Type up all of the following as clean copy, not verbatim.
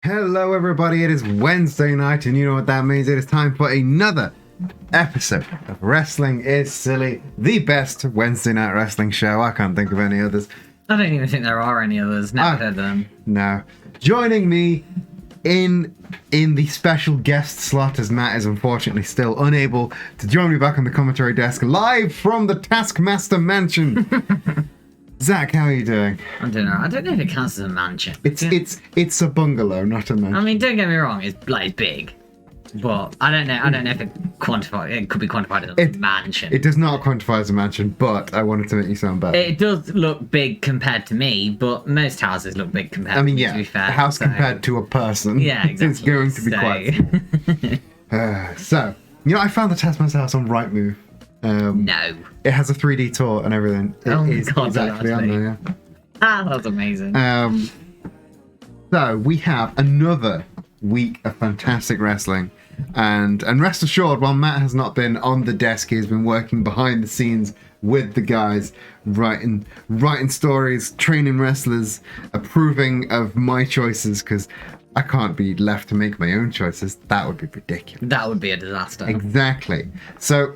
Hello everybody, it is Wednesday night and you know what that means. It is time for another episode of Wrestling is Silly, the best Wednesday night wrestling show. I can't think of any others. I don't even think there are any others. Never heard them. No. Joining me in the special guest slot, as Matt is unfortunately still unable to join me back on the commentary desk live from the Taskmaster Mansion. Zach, how are you doing? I'm doing alright. I don't know if it counts as a mansion. It's a bungalow, not a mansion. I mean, don't get me wrong. It's big, but I don't know. I don't know if it could be quantified as a mansion. It does not quantify as a mansion, but I wanted to make you sound better. It does look big compared to me, but most houses look big compared to me, to be fair. A house compared to a person. Yeah, exactly. It's going to be quite. So, I found the Taskmaster house on Rightmove. No. It has a 3D tour and everything. God, it's actually on there, yeah. That's amazing. So we have another week of fantastic wrestling, and rest assured, while Matt has not been on the desk, he's been working behind the scenes with the guys, writing stories, training wrestlers, approving of my choices, because I can't be left to make my own choices. That would be ridiculous. That would be a disaster. Exactly. So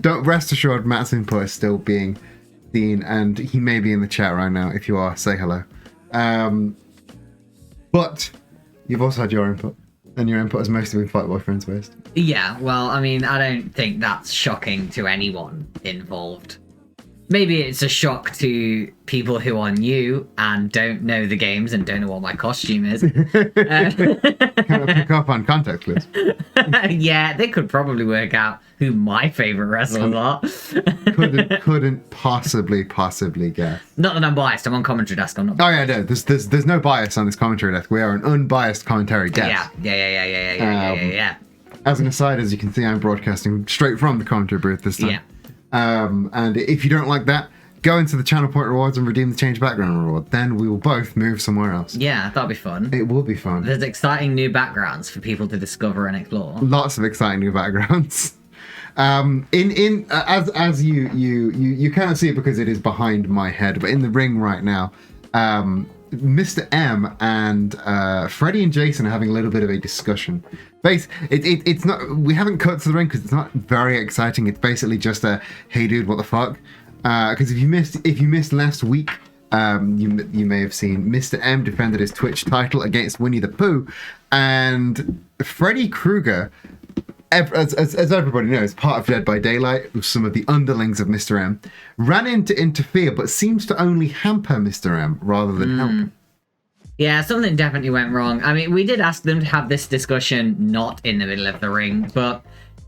don't rest assured, Matt's input is still being seen, and he may be in the chat right now. If you are, say hello. But you've also had your input, and your input has mostly been Fight Boyfriends based. Yeah, well, I mean, I don't think that's shocking to anyone involved. Maybe it's a shock to people who are new and don't know the games and don't know what my costume is. Can I pick up on context clues? Yeah, they could probably work out who my favourite wrestlers are. couldn't possibly guess. Not that I'm biased, I'm on commentary desk, I'm not biased. Oh yeah, no, there's no bias on this commentary desk. We are an unbiased commentary desk. Yeah. As an aside, as you can see, I'm broadcasting straight from the commentary booth this time. Yeah. And if you don't like that, go into the channel point rewards and redeem the change background reward. Then we will both move somewhere else. Yeah, that'll be fun. It will be fun. There's exciting new backgrounds for people to discover and explore. Lots of exciting new backgrounds. As you cannot see it because it is behind my head, but in the ring right now, Mr. M and Freddie and Jason are having a little bit of a discussion. It's not. We haven't cut to the ring because it's not very exciting. It's basically just a hey dude, what the fuck? Because if you missed last week, you may have seen Mr. M defended his Twitch title against Winnie the Pooh, and Freddy Krueger, as everybody knows, part of Dead by Daylight, with some of the underlings of Mr. M, ran in to interfere, but seems to only hamper Mr. M rather than help him. Yeah, something definitely went wrong. I mean, we did ask them to have this discussion not in the middle of the ring, but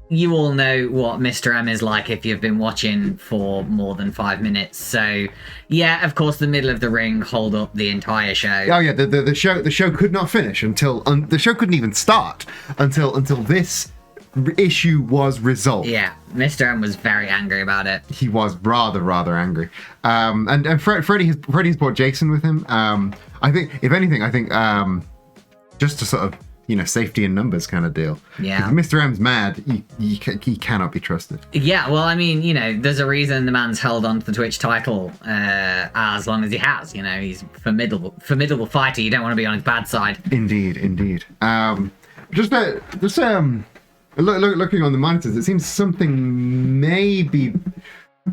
you all know what Mr. M is like if you've been watching for more than 5 minutes. So, yeah, of course, the middle of the ring hold up the entire show. Oh yeah, the show could not finish until the show couldn't even start until this issue was resolved. Yeah, Mr. M was very angry about it. He was rather angry. And Freddie's brought Jason with him. I think, if anything, just to sort of, safety in numbers kind of deal. Yeah. If Mr. M's mad, he cannot be trusted. Yeah, well, I mean, there's a reason the man's held on to the Twitch title as long as he has. He's formidable fighter. You don't want to be on his bad side. Indeed. Looking on the monitors, it seems something maybe.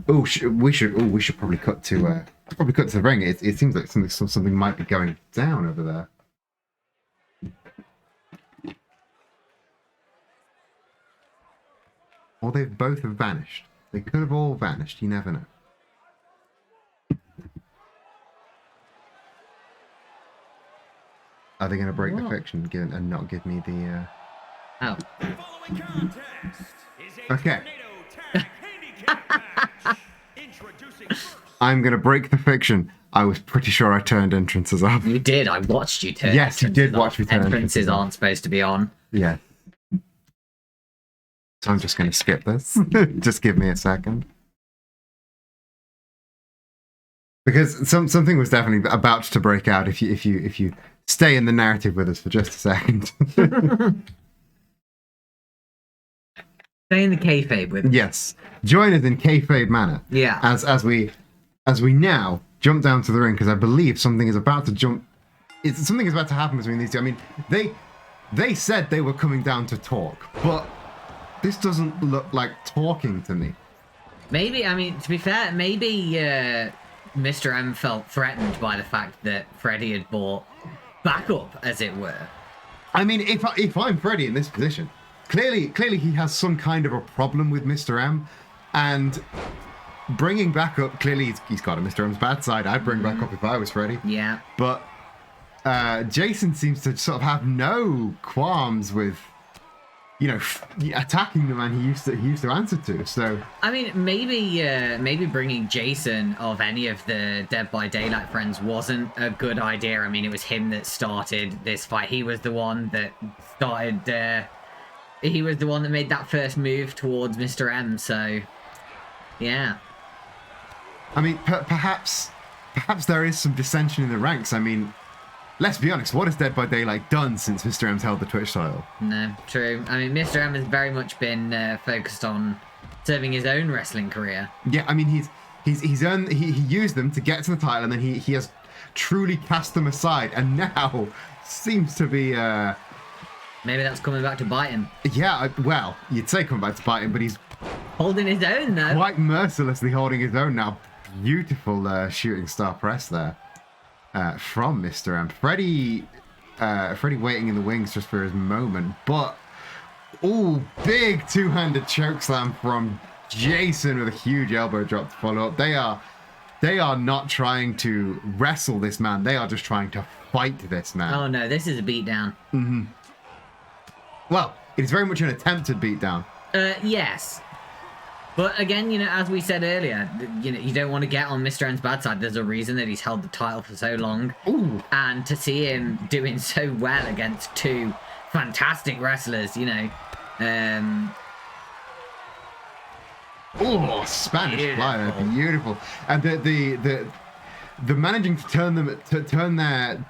We should probably cut to the ring. It seems like something might be going down over there. Or they both have vanished. They could have all vanished. You never know. Are they going to break the fiction and not give me the? Oh. Okay. I'm going to break the fiction. I was pretty sure I turned entrances off. You did. I watched you turn. Yes, you did watch me turn entrances aren't supposed to be on. Yeah. So I'm just going to skip this. Just give me a second. Because something was definitely about to break out if you stay in the narrative with us for just a second. Stay in the kayfabe with us. Yes. Join us in kayfabe manner. Yeah. As we now jump down to the ring, because I believe something is about to jump something is about to happen between these two. I mean, they said they were coming down to talk, but this doesn't look like talking to me. Maybe, I mean, to be fair, maybe Mr. M felt threatened by the fact that Freddy had bought backup, as it were. I mean, if I'm Freddy in this position, clearly he has some kind of a problem with Mr. M, and bringing backup, clearly he's got a Mr. M's bad side. I'd bring backup if I was Freddy. Yeah. But Jason seems to sort of have no qualms with, you know, attacking the man he used to answer to. So I mean, maybe bringing Jason of any of the Dead by Daylight friends wasn't a good idea. I mean, it was him that started this fight. He was the one that started. He was the one that made that first move towards Mr. M. So, yeah. I mean, perhaps there is some dissension in the ranks. I mean, let's be honest, what has Dead by Daylight done since Mr. M's held the Twitch title? No, true. I mean, Mr. M has very much been focused on serving his own wrestling career. Yeah, I mean, he used them to get to the title, and then he has truly cast them aside, and now seems to be... Maybe that's coming back to bite him. Yeah, well, you'd say coming back to bite him, but he's... Holding his own, though. Quite mercilessly holding his own now. Beautiful shooting star press there. From Mr. M. Freddy waiting in the wings just for his moment, but big two-handed chokeslam from Jason with a huge elbow drop to follow up. They are not trying to wrestle this man. They are just trying to fight this man. Oh no, this is a beatdown. Mm-hmm. Well, it is very much an attempted beatdown. Yes. But again, you know, as we said earlier, you know, you don't want to get on Mr. N's bad side. There's a reason that he's held the title for so long. Ooh. And to see him doing so well against two fantastic wrestlers, you know. Spanish flyer, beautiful. And the managing to turn their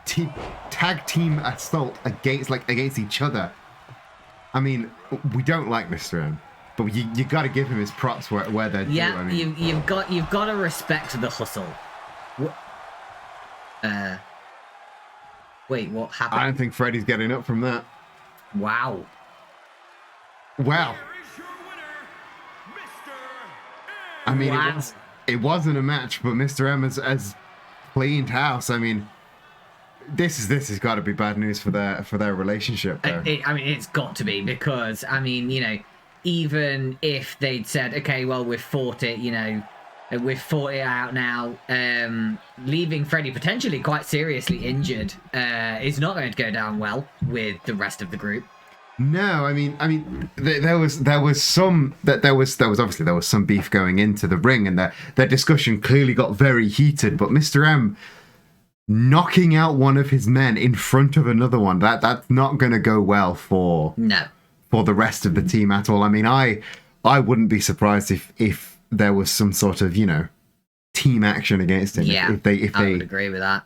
tag team assault against each other. I mean, we don't like Mr. M. But you got to give him his props where they're due. I mean. you've got to respect the hustle. Wait, what happened? I don't think Freddy's getting up from that. Wow. I mean, it wasn't a match, but Mr. M has cleaned house. I mean, this has got to be bad news for their relationship. I mean, it's got to be, because I mean, you know. Even if they'd said, okay, well, we've fought it, you know, we've fought it out now, leaving Freddy potentially quite seriously injured is not going to go down well with the rest of the group. No, I mean, there was some beef going into the ring, and their discussion clearly got very heated. But Mr. M knocking out one of his men in front of another one, that's not going to go well for the rest of the team at all. I mean, I wouldn't be surprised if there was some sort of, you know, team action against him. Yeah, if they I would agree with that.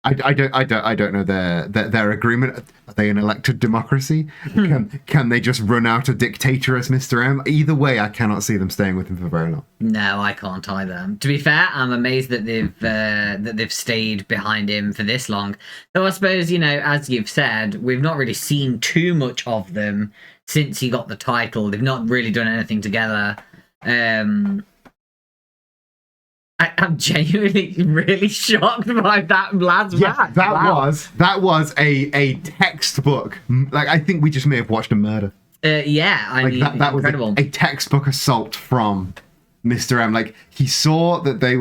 I don't know their agreement. Are they an elected democracy? Can they just run out a dictator as Mr. M? Either way, I cannot see them staying with him for very long. No, I can't either. To be fair, I'm amazed that they've stayed behind him for this long. Though I suppose, you know, as you've said, we've not really seen too much of them since he got the title. They've not really done anything together. I'm genuinely really shocked by that lad's match. That was a textbook. Like, I think we just may have watched a murder. Yeah, I mean, that incredible. Was a textbook assault from Mr. M. Like, he saw that they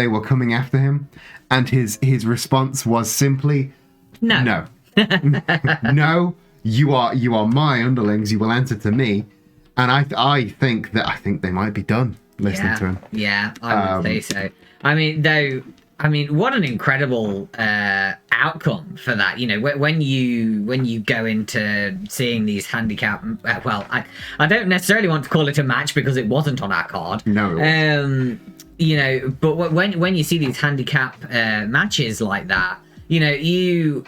were coming after him, and his response was simply no. No, you are my underlings. You will answer to me. And I think they might be done. Listening to him. Yeah, I would say so. I mean, what an incredible outcome for that. You know, when you go into seeing these handicap. Well, I don't necessarily want to call it a match because it wasn't on our card. No. You know, but when you see these handicap matches like that, you know,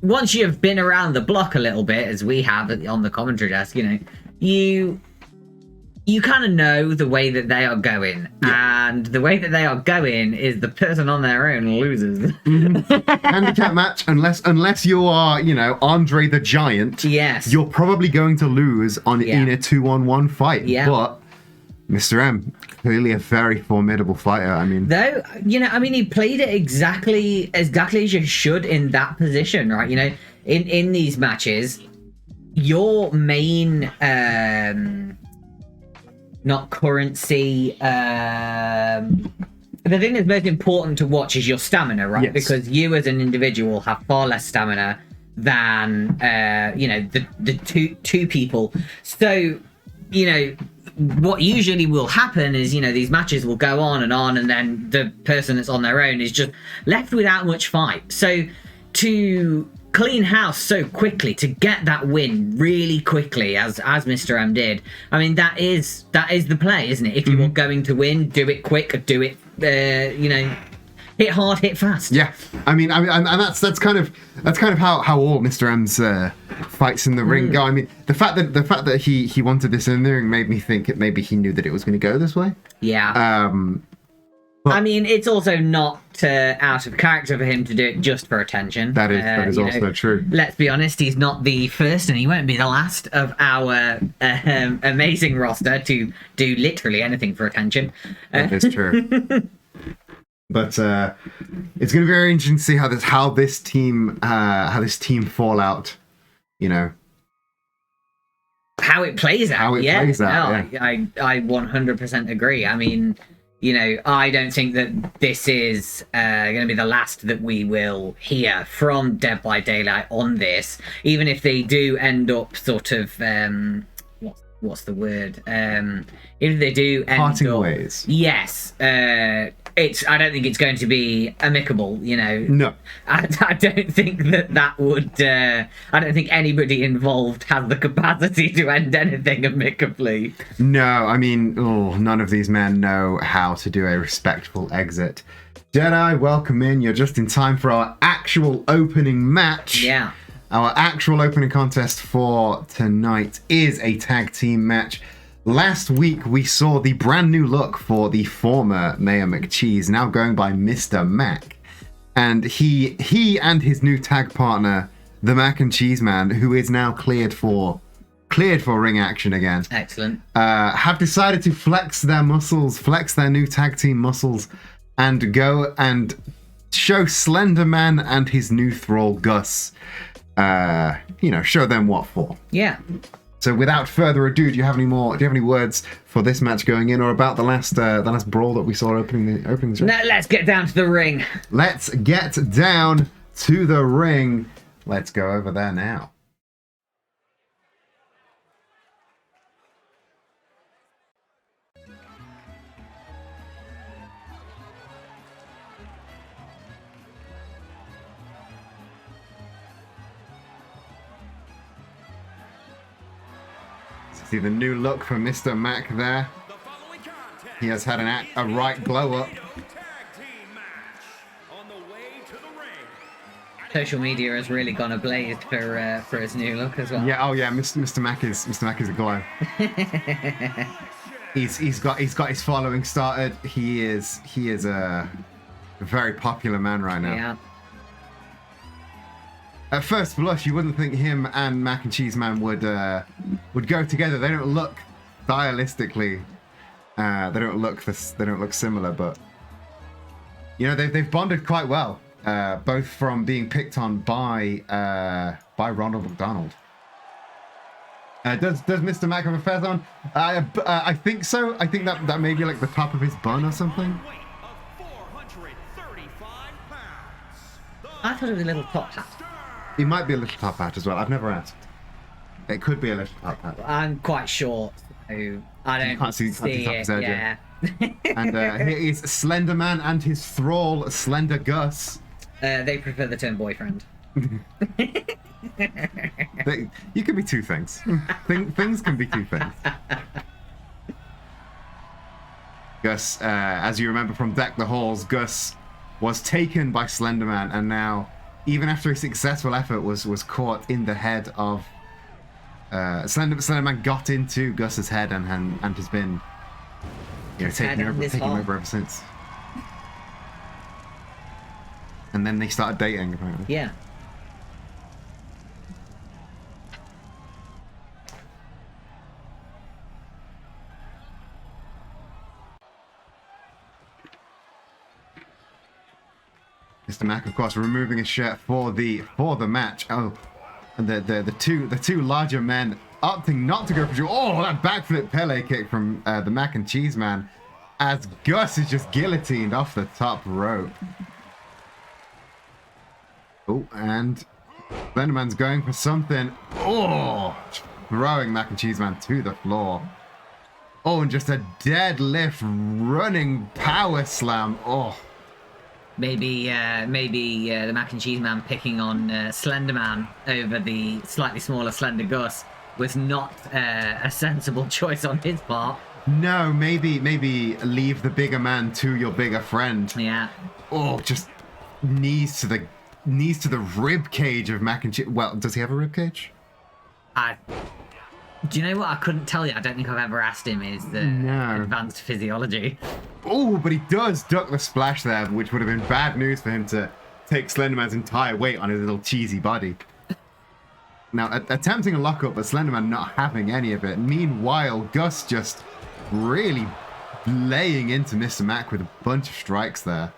once you've been around the block a little bit, as we have on the commentary desk, you know, you kind of know the way that they are going, and the way that they are going is the person on their own loses. Handicap match, unless you are, Andre the Giant. Yes. You're probably going to lose in a 2-on-1 fight. Yeah. But Mr. M, clearly a very formidable fighter. I mean, he played it exactly as you should in that position, right? In these matches, your main not currency. The thing that's most important to watch is your stamina, right? Yes. Because you as an individual have far less stamina than the two people. So, what usually will happen is, these matches will go on, and then the person that's on their own is just left without much fight. So to clean house so quickly, to get that win really quickly, as Mr. M did, I mean, that is the play, isn't it? If you are going to win, do it quick, do it, hit hard, hit fast. Yeah, I mean, and that's kind of how all Mr. M's fights in the ring go. I mean, the fact that he wanted this in the ring made me think that maybe he knew that it was going to go this way. Yeah. I mean, it's also not out of character for him to do it just for attention. That is also true. Let's be honest, he's not the first and he won't be the last of our amazing roster to do literally anything for attention. That is true. But it's going to be very interesting to see how this team fall out. How it plays out. Plays out. I 100% agree. I mean, I don't think that this is going to be the last that we will hear from Dead by Daylight on this. Even if they do end up sort of, what's the word? Even if they do end parting ways. Yes. I don't think it's going to be amicable, No. I don't think that would. I don't think anybody involved has the capacity to end anything amicably. No, I mean, none of these men know how to do a respectful exit. Jedi, welcome in. You're just in time for our actual opening match. Yeah. Our actual opening contest for tonight is a tag team match. Last week, we saw the brand new look for the former Mayor McCheese, now going by Mr. Mac. And he and his new tag partner, the Mac and Cheese Man, who is now cleared for ring action again. Excellent. Have decided to flex their new tag team muscles, and go and show Slender Man and his new thrall Gus, show them what for. Yeah. So without further ado, do you have any words for this match going in, or about the last brawl that we saw opening the show? Now let's get down to the ring. Let's get down to the ring. Let's go over there now. See the new look for Mr. Mac there. He has had a right glow up. Social media has really gone ablaze for his new look as well. Yeah. Oh yeah. Mr. Mac is a glow. he's got his following started. He is a very popular man right now. Yeah. At first blush, you wouldn't think him and Mac and Cheese Man would go together. They don't look stylistically. They don't look similar, but they've bonded quite well. Both from being picked on by Ronald McDonald. Does Mr. Mac have a feather on? I think so. I think that may be like the top of his bun or something. I thought it was a little top hat. It might be a little top hat as well. I've never asked. It could be a little top hat. I'm quite short, so I don't can't see top it. his head, Yeah. And here is Slender Man and his thrall, Slender Gus. They prefer the term boyfriend. You can be two things. Things can be two things. Gus, as you remember from Deck the Halls, Gus was taken by Slender Man, and now, even after a successful effort, was caught in the head of Slender Man got into Gus's head and has been, taking over ever since. And then they started dating, apparently. Yeah. Mr. Mac, of course, removing his shirt for the match. Oh, and the two larger men opting not to go for. Oh, that backflip Pele kick from the Mac and Cheese Man, as Gus is just guillotined off the top rope. Oh, and Slenderman's going for something. Oh, throwing Mac and Cheese Man to the floor. Oh, and just a deadlift running power slam. Oh. Maybe the Mac and Cheese Man picking on Slender Man over the slightly smaller Slender Gus was not a sensible choice on his part. No, maybe leave the bigger man to your bigger friend. Yeah. Oh, just knees to the rib cage of Mac and Cheese. Well, does he have a rib cage? Do you know what? I couldn't tell you. I don't think I've ever asked him his advanced physiology. Oh, but he does duck the splash there, which would have been bad news for him to take Slenderman's entire weight on his little cheesy body. Now, attempting a lockup, but Slenderman not having any of it. Meanwhile, Gus just really laying into Mr. Mac with a bunch of strikes there.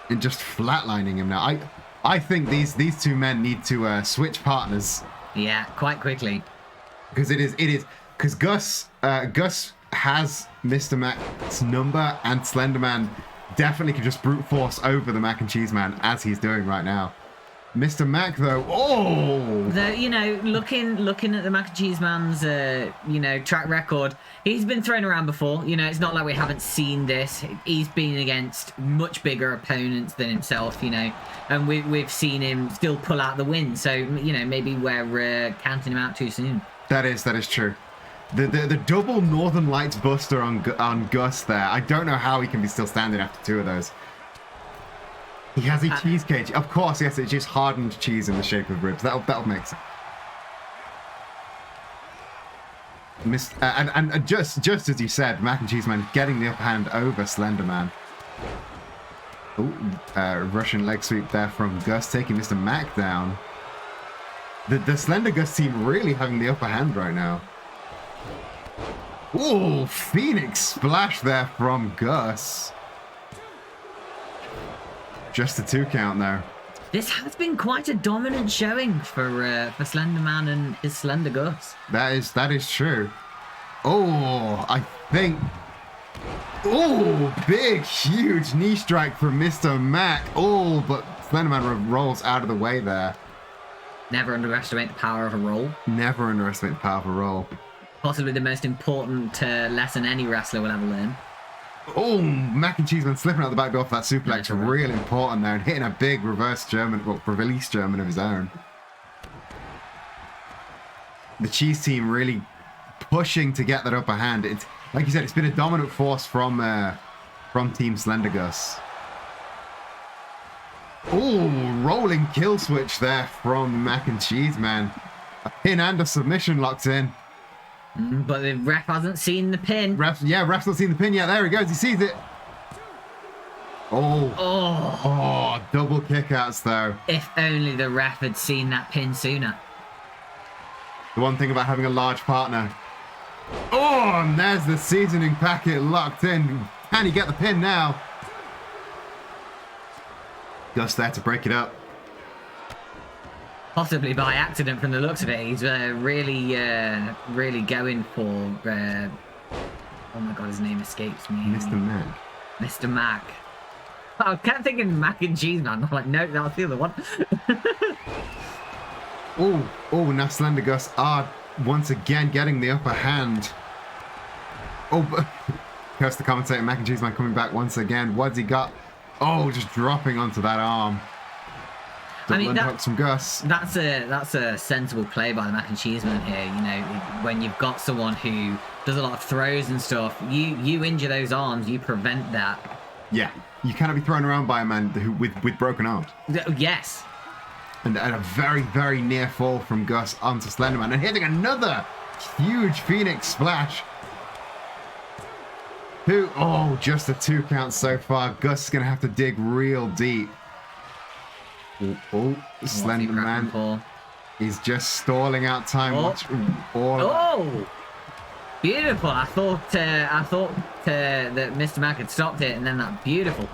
And just flatlining him now. I think these two men need to switch partners. Yeah, quite quickly. Because because Gus has Mr. Mac's number, and Slenderman definitely could just brute force over the Mac and Cheese Man as he's doing right now. Mr. Mac though, looking at the Mac and Cheese Man's track record, he's been thrown around before. It's not like we haven't seen this. He's been against much bigger opponents than himself, and we've seen him still pull out the win. So maybe we're counting him out too soon. That is true. The double Northern Lights Buster on Gus there. I don't know how he can be still standing after two of those. He has a cheese cage. Of course, yes, it's just hardened cheese in the shape of ribs. That'll make sense. And just as you said, Mac and Cheese Man getting the upper hand over Slender Man. Oh, Russian leg sweep there from Gus, taking Mr. Mac down. The Slender Gus team really having the upper hand right now. Oh, Phoenix splash there from Gus. Just a 2 count there. This has been quite a dominant showing for Slender Man and his Slender Gus. That is true. Oh, I think. Oh, big, huge knee strike from Mr. Mac. Oh, but Slender Man rolls out of the way there. Never underestimate the power of a roll. Never underestimate the power of a roll. Possibly the most important lesson any wrestler will ever learn. Oh, Mac and Cheese Man slipping out the back door for that suplex. Real important there, and hitting a big reverse German, release German of his own. The Cheese team really pushing to get that upper hand. It's like you said, it's been a dominant force from Team Slender Gus. Oh, rolling kill switch there from Mac and Cheese Man. A pin and a submission locked in. But the ref hasn't seen the pin. Ref's not seen the pin yet. There he goes. He sees it. Oh, double kickouts though. If only the ref had seen that pin sooner. The one thing about having a large partner. Oh, and there's the seasoning packet locked in. Can he get the pin now? Gus there to break it up. Possibly by accident from the looks of it. He's really going for... oh my god, his name escapes me. Mr. Mac. Mr. Mac. I kept thinking Mac and Cheese Man. I'm like, no, that's the other one. Now Slender Gus are once again getting the upper hand. Curse the commentator, Mac and Cheese Man coming back once again. What's he got? Oh, just dropping onto that arm. Hooks from Gus. That's a sensible play by the Mac and Cheese Man here. When you've got someone who does a lot of throws and stuff, you injure those arms, you prevent that. Yeah, you cannot be thrown around by a man with broken arms. Yes. And a very, very near fall from Gus onto Slenderman. And hitting another huge Phoenix splash. Just a 2 count so far. Gus is going to have to dig real deep. Slenderman is just stalling out time. Beautiful. I thought that Mr. Mac had stopped it, and then that beautiful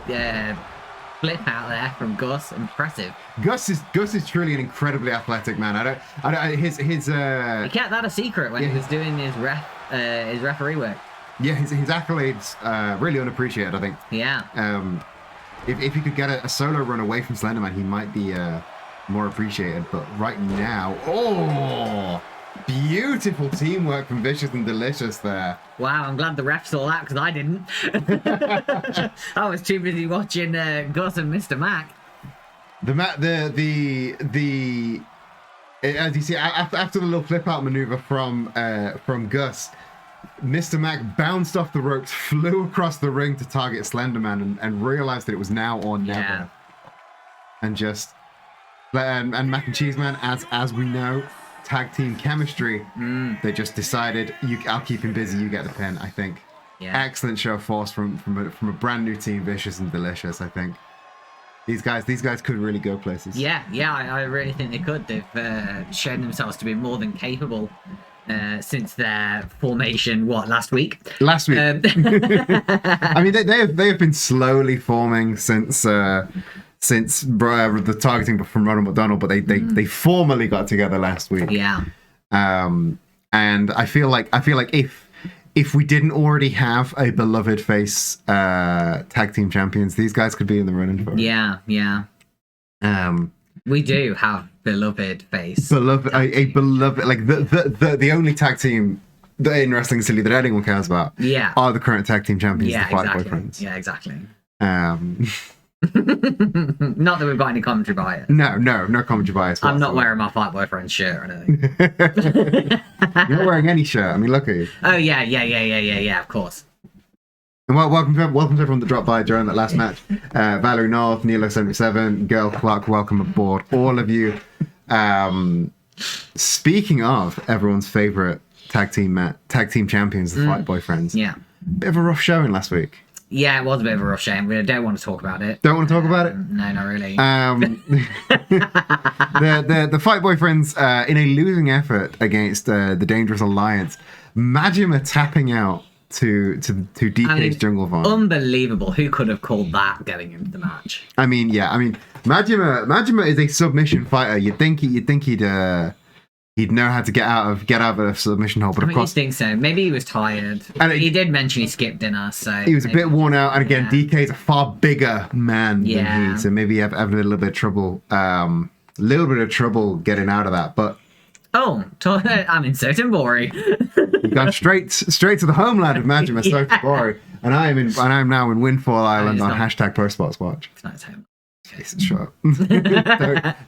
flip out there from Gus. Impressive. Gus is truly an incredibly athletic man. His he kept that a secret when he was doing his referee work. Yeah, his accolades really unappreciated, I think. Yeah. If he could get a solo run away from Slenderman, he might be more appreciated. But right now, beautiful teamwork from Vicious and Delicious there. Wow, I'm glad the ref saw that because I didn't. I was too busy watching Gus and Mr. Mac. As you see, after the little flip out maneuver from Gus, Mr. Mac bounced off the ropes, flew across the ring to target Slenderman, and realized that it was now or never. Yeah. And Mac and Cheese Man, as we know, tag team chemistry. They just decided, I'll keep him busy, you get the pin. I think. Yeah. Excellent show of force from a brand new team, Vicious and Delicious. I think these guys could really go places. Yeah, I really think they could. They've shown themselves to be more than capable since their formation. Last week? Last week. I mean, they have been slowly forming since the targeting from Ronald McDonald, but they formally got together last week. Yeah. And I feel like if we didn't already have a beloved face tag team champions, these guys could be in the running for it. Yeah. We do have beloved face. Beloved, a beloved, like the only tag team in wrestling silly that anyone cares about. Yeah. Are the current tag team champions, the Fight exactly. Boyfriends. Yeah, exactly. Not that we've got any commentary bias. No commentary bias. I'm not wearing my Fight Boyfriend shirt or anything. You're not wearing any shirt. I mean, look at you. Oh yeah, of course. And welcome to everyone that dropped by during that last match. Valerie North, Nilo77, Girl Clark, welcome aboard, all of you. Speaking of everyone's favorite tag team champions, the Fight Boyfriends. Yeah. Bit of a rough showing last week. Yeah, it was a bit of a rough showing. We don't want to talk about it. Don't want to talk about it? No, not really. The Fight Boyfriends, in a losing effort against the Dangerous Alliance, Majima tapping out to DK's Jungle Vine. Unbelievable. Who could have called that going into the match? I mean, Majima is a submission fighter. You'd think he'd know how to get out of a submission hole, but of course, you'd think so. Maybe he was tired. And he did mention he skipped dinner, so he was a bit worn out. And again, DK's a far bigger man than he, so maybe having a little bit of trouble, getting out of that. But I'm in Sotenbori. You've gone straight to the homeland of Majima, Sotenbori, and I'm now in Windfall Island on hashtag ProSports Watch. It's not his home. Jesus, shut up.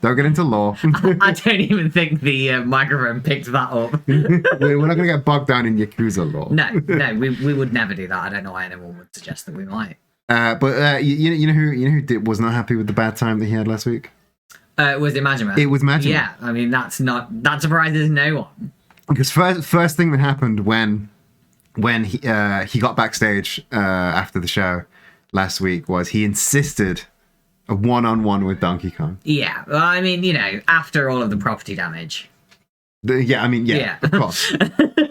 don't get into law. I don't even think the microphone picked that up. We're not going to get bogged down in Yakuza law. No, we would never do that. I don't know why anyone would suggest that we might. But you know who was not happy with the bad time that he had last week? Was it Majima? It was Majima. Yeah, I mean that surprises no one. Because first thing that happened when he got backstage after the show last week was he insisted a one-on-one with Donkey Kong. Yeah, well, I mean, after all of the property damage. Of course.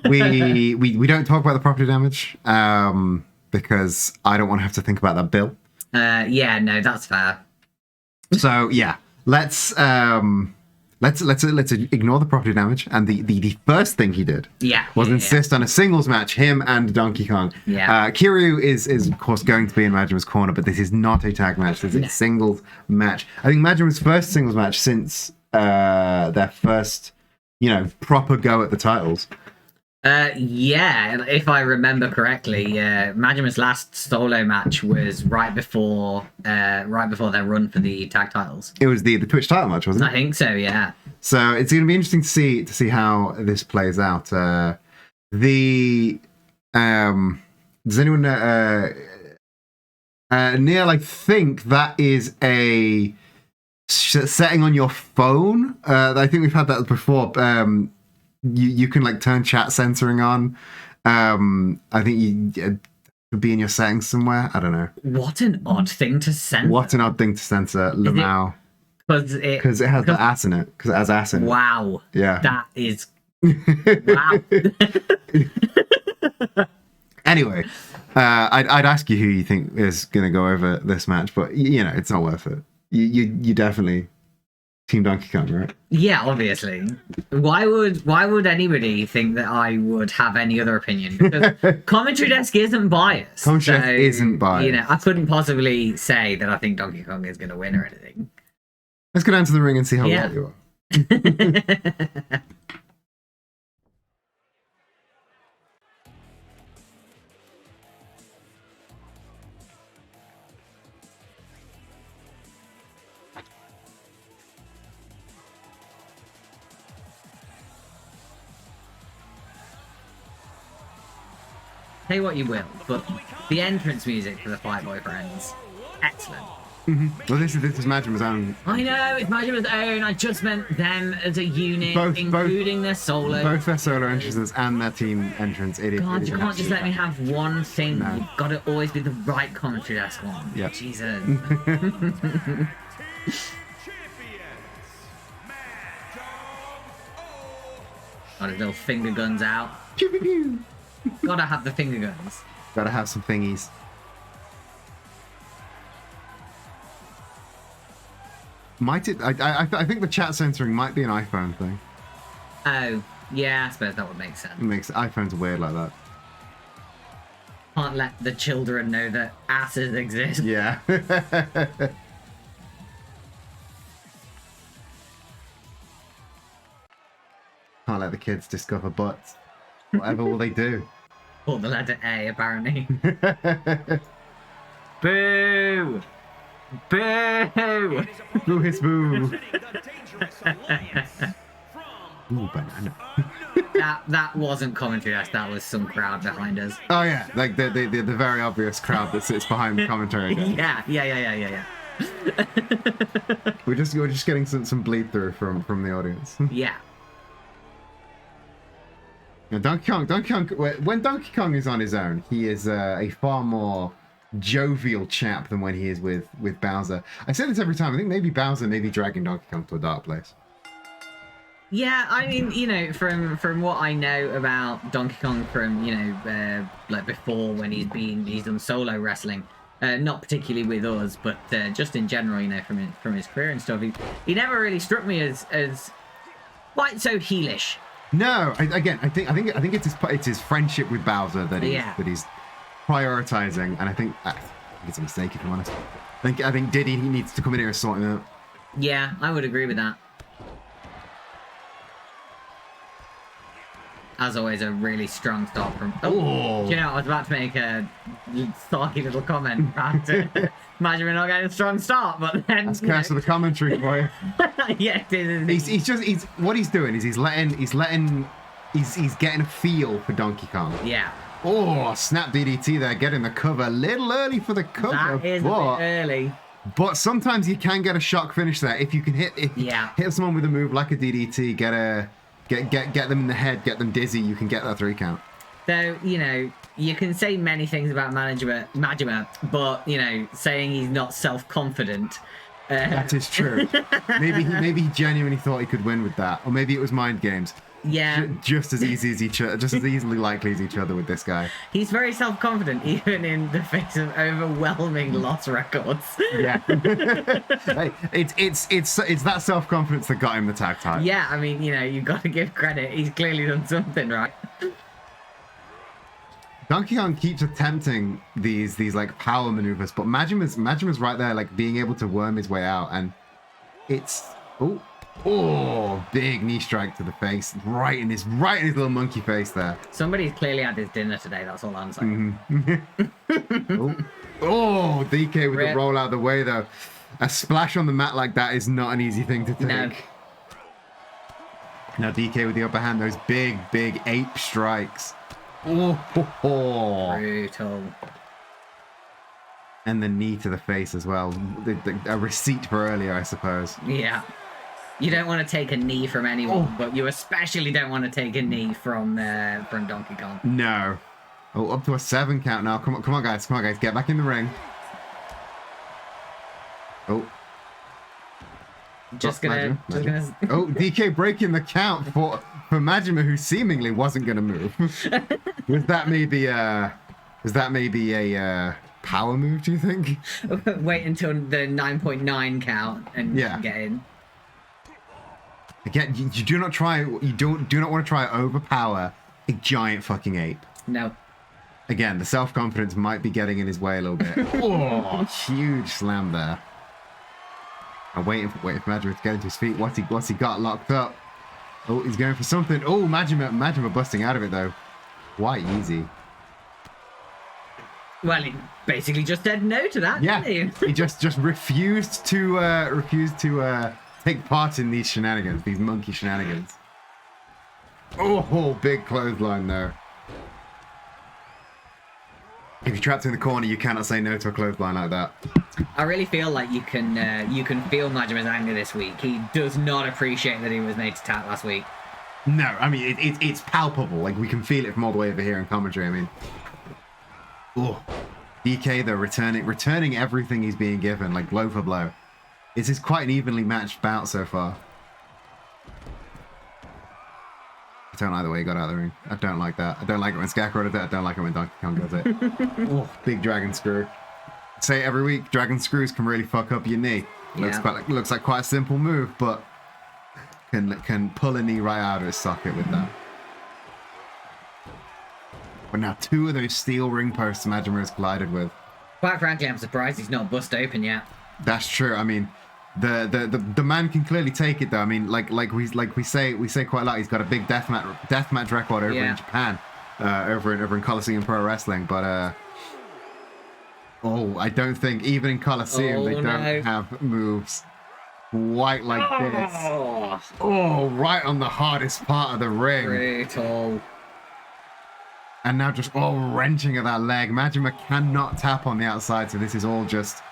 we don't talk about the property damage because I don't want to have to think about that bill. No, that's fair. So yeah, let's ignore the property damage. And the first thing he did was insist on a singles match, him and Donkey Kong. Yeah. Kiryu is of course going to be in Majima's corner, but this is not a tag match. This is a singles match. I think Majima's first singles match since their first, proper go at the titles. If I remember correctly, Majima's last solo match was right before their run for the tag titles. It was the Twitch title match, wasn't it? I think so, yeah. So it's going to be interesting to see how this plays out. Does anyone know? Neil, I think that is a setting on your phone. I think we've had that before. You can like turn chat censoring on. I think you could be in your settings somewhere. I don't know. What an odd thing to censor. What an odd thing to censor, Lamau. Because it has the ass in it. Because it has ass in it. Wow. Yeah. That is. Wow. Anyway, I'd ask you who you think is going to go over this match, but you know it's not worth it. You definitely Team Donkey Kong, right? Yeah, obviously. Why would anybody think that I would have any other opinion? Because commentary desk isn't biased. Commentary desk isn't biased. You know, I couldn't possibly say that I think Donkey Kong is going to win or anything. Let's go down to the ring and see how well you are. Say what you will, but the entrance music for the Fight Boy Friends, excellent. Well, this is Majima's own. I know, it's Majima's own. I just meant them as a unit, including their solo. Both their solo entrances and their team entrance. God, you can't just let me have one thing. No. You've got to always be the right commentary desk one. Yeah. Jesus. Got his little finger guns out. Pew, pew, pew. Gotta have the finger guns. Gotta have some thingies. Might it? I think the chat censoring might be an iPhone thing. Oh, yeah, I suppose that would make sense. It makes iPhones weird like that. Can't let the children know that asses exist. Yeah. Can't let the kids discover butts. Whatever will they do? Or the letter A, apparently. Boo! Boo! Boo his boo. Ooh, banana. that wasn't commentary, that was some crowd behind us. Oh yeah, like the very obvious crowd that sits behind the commentary. Yeah. We're just getting some bleed through from the audience. Yeah. Now, Donkey Kong. When Donkey Kong is on his own, he is a far more jovial chap than when he is with Bowser. I say this every time. I think maybe Bowser may be dragging Donkey Kong to a dark place. Yeah, I mean, you know, from what I know about Donkey Kong from, you know, like before when he's done solo wrestling, not particularly with us, but just in general, you know, from his career and stuff, he never really struck me as quite so heelish. No, I think it's his friendship with Bowser that he's prioritizing, and I think it's a mistake if I'm honest. I think Diddy needs to come in here and sort him out. Yeah, I would agree with that. As always, a really strong start from. Oh, you know, I was about to make a sarky little comment about imagine we're not getting a strong start, but then that's curse of the commentary for you. Yeah, it is. He's what he's doing is he's getting a feel for Donkey Kong. Yeah. Oh, snap DDT there, getting the cover a little early for the cover. That is a bit early. But sometimes you can get a shock finish there if you can hit someone with a move like a DDT, get them in the head, get them dizzy, you can get that 3 count. So, you know, you can say many things about Majima, but, you know, saying he's not self-confident. That is true. maybe he genuinely thought he could win with that, or maybe it was mind games. Yeah. Just as easy as just as easily likely as each other with this guy. He's very self-confident, even in the face of overwhelming loss records. Yeah. Hey, it's that self-confidence that got him the tag title. Yeah, I mean, you know, you've got to give credit. He's clearly done something right. Donkey Kong keeps attempting these like power maneuvers, but Majima's right there, like being able to worm his way out, and it's big knee strike to the face, right in his little monkey face there. Somebody's clearly had his dinner today. That's all I'm saying. DK with the roll out of the way though. A splash on the mat like that is not an easy thing to take. No. Now DK with the upper hand, those big ape strikes. Brutal. And the knee to the face as well. A receipt for earlier, I suppose. Yeah. You don't want to take a knee from anyone, but you especially don't want to take a knee from Donkey Kong. No. Oh, up to a 7 count now. Come on, guys. Come on, guys. Get back in the ring. Oh. Just gonna. Oh, DK breaking the count for Majima, who seemingly wasn't gonna move. Was that maybe a power move? Do you think? Wait until the 9.9 count and get in. Again, you do not try. You do not want to try overpower a giant fucking ape. No. Again, the self-confidence might be getting in his way a little bit. Oh, huge slam there. I'm waiting for Majima to get into his feet. What's he got locked up? Oh, he's going for something. Oh, Majima busting out of it though. Quite easy. Well, he basically just said no to that, didn't he? He just refused to take part in these shenanigans, these monkey shenanigans. Oh, big clothesline there. If you're trapped in the corner, you cannot say no to a clothesline like that. I really feel like you can feel Majima's anger this week. He does not appreciate that he was made to tap last week. No, I mean it's palpable. Like we can feel it from all the way over here in commentary. I mean, oh, DK though returning everything he's being given, like blow for blow. This is quite an evenly matched bout so far. I don't like the way he got out of the ring. I don't like that. I don't like it when Scarecrow does it. I don't like it when Donkey Kong does it. Oh, big dragon screw. Say it every week, dragon screws can really fuck up your knee. Looks like quite a simple move, but can pull a knee right out of his socket with that. But now 2 of those steel ring posts Majima has collided with. Quite frankly, I'm surprised he's not bust open yet. That's true. I mean, the man can clearly take it though. I mean, like we say quite a lot. He's got a big deathmatch record over in Japan, over in Coliseum Pro Wrestling. But I don't think even in Coliseum they don't have moves quite like this. Oh, right on the hardest part of the ring. Brutal. And now just wrenching at that leg. Majima cannot tap on the outside, so this is all just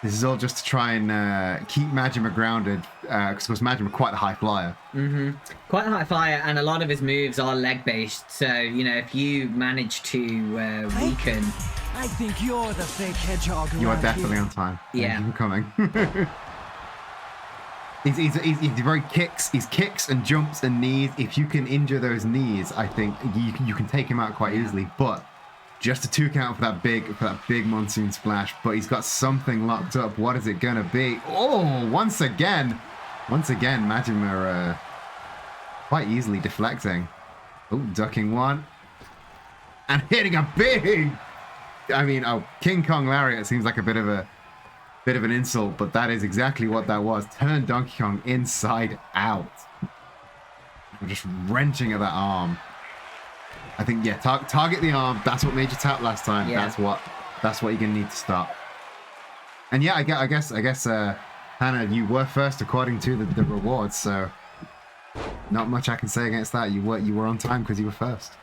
to try and keep Majima grounded, because Majima quite a high flyer. Quite a high flyer, and a lot of his moves are leg based. So if you manage to weaken, I think you're the fake hedgehog. You are definitely on time. Yeah, thank you for coming. He's very kicks. He's kicks and jumps and knees. If you can injure those knees, I think you can take him out quite easily. But just a 2 count for that big monsoon splash. But he's got something locked up. What is it gonna be? Oh, once again, Majima quite easily deflecting. Oh, ducking one and hitting a big. I mean, King Kong lariat seems like a bit of an insult, but that is exactly what that was. Turn Donkey Kong inside out. Just wrenching at that arm. I think target the arm. That's what made you tap last time. Yeah. That's what you're gonna need to stop. And yeah, I guess Hannah, you were first according to the rewards, so not much I can say against that. You were on time because you were first.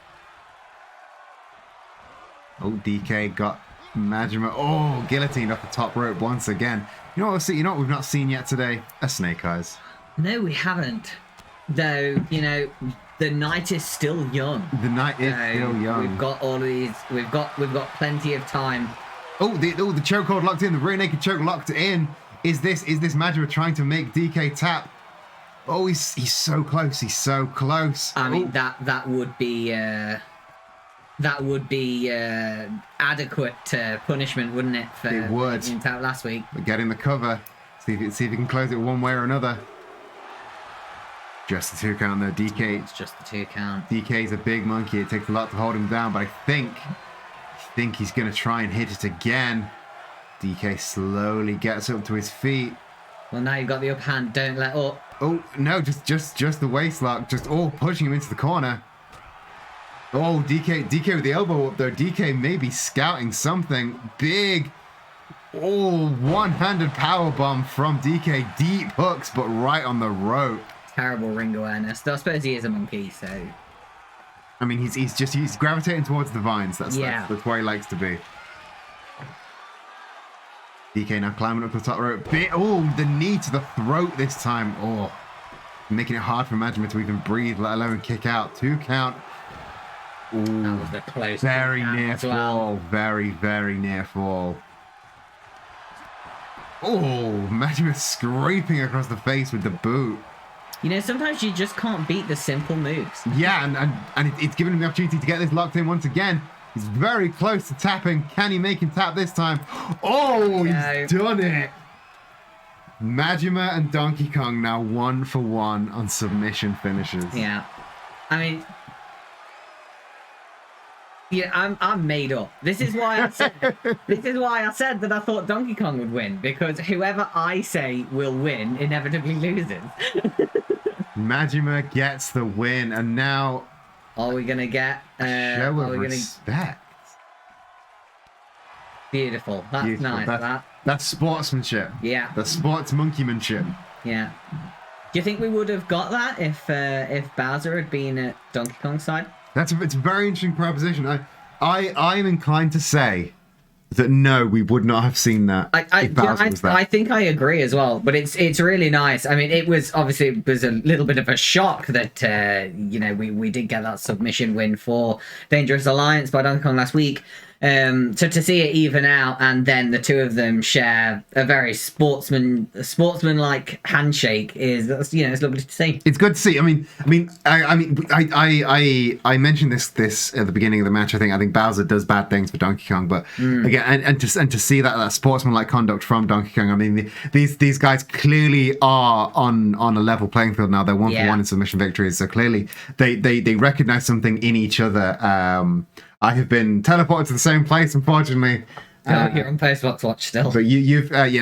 Oh, DK got Majima. Oh, guillotined off the top rope once again. You know what we've not seen yet today? A Snake Eyes. No, we haven't. Though, the night is still young. The night is still young. We've got all of these. We've got plenty of time. Oh, the chokehold locked in. The rear naked choke locked in. Is this Majima trying to make DK tap? Oh, he's so close. He's so close. I mean, that would be adequate punishment, wouldn't it? For it would. Tap last week. But getting the cover. See if he can close it one way or another. Just the 2 count though. DK. It's just the 2 count. DK's a big monkey. It takes a lot to hold him down, but I think he's gonna try and hit it again. DK slowly gets up to his feet. Well, now you've got the upper hand. Don't let up. Oh no! Just the waist lock. Just pushing him into the corner. Oh, DK with the elbow up there. DK may be scouting something big. Oh, one-handed powerbomb from DK. Deep hooks, but right on the rope. Terrible ring awareness. Though I suppose he is a monkey, so. I mean, he's gravitating towards the vines. That's where he likes to be. DK now climbing up the top rope. Oh, the knee to the throat this time. Oh, making it hard for Majima to even breathe, let alone kick out. 2 count. Ooh, That was the close. very near as fall. well. Very, very near fall. Oh, Majima scraping across the face with the boot. You know, sometimes you just can't beat the simple moves. Yeah, and it's given him the opportunity to get this locked in once again. He's very close to tapping. Can he make him tap this time? Oh, he's done it. Majima and Donkey Kong now 1 for 1 on submission finishes. Yeah. I mean, yeah, I'm made up. This is why I said that I thought Donkey Kong would win, because whoever I say will win inevitably loses. Majima gets the win, and now Are we gonna get show of respect. Beautiful. That's Beautiful. nice. That's sportsmanship. Yeah. That's sports monkeymanship. Yeah. Do you think we would have got that if Bowser had been at Donkey Kong's side? It's a very interesting proposition. I'm inclined to say that no, we would not have seen that if Bowser was there. I think I agree as well, but it's really nice. I mean, it was a little bit of a shock that we did get that submission win for Dangerous Alliance by Donkey Kong last week. So to see it even out, and then the two of them share a very sportsman-like handshake is it's lovely to see. It's good to see. I mentioned this at the beginning of the match. I think Bowser does bad things for Donkey Kong, but again, and to see that sportsman-like conduct from Donkey Kong. I mean, these guys clearly are on a level playing field now. They're 1 for 1 in submission victories, so clearly they recognize something in each other. I have been teleported to the same place, unfortunately. You're on Postbox Watch still. But you've he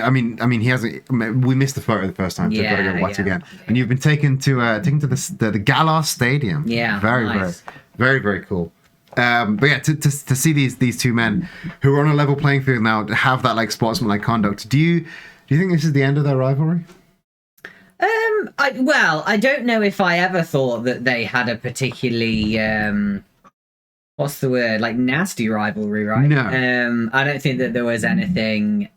hasn't. We missed the photo the first time, so I've got to go watch again. And you've been taken to the Galar Stadium. Yeah, very, nice. very, very, very cool. But yeah, to see these two men who are on a level playing field now have that like sportsmanlike conduct. Do you think this is the end of their rivalry? I don't know if I ever thought that they had a particularly what's the word? Like nasty rivalry, right? No. I don't think that there was anything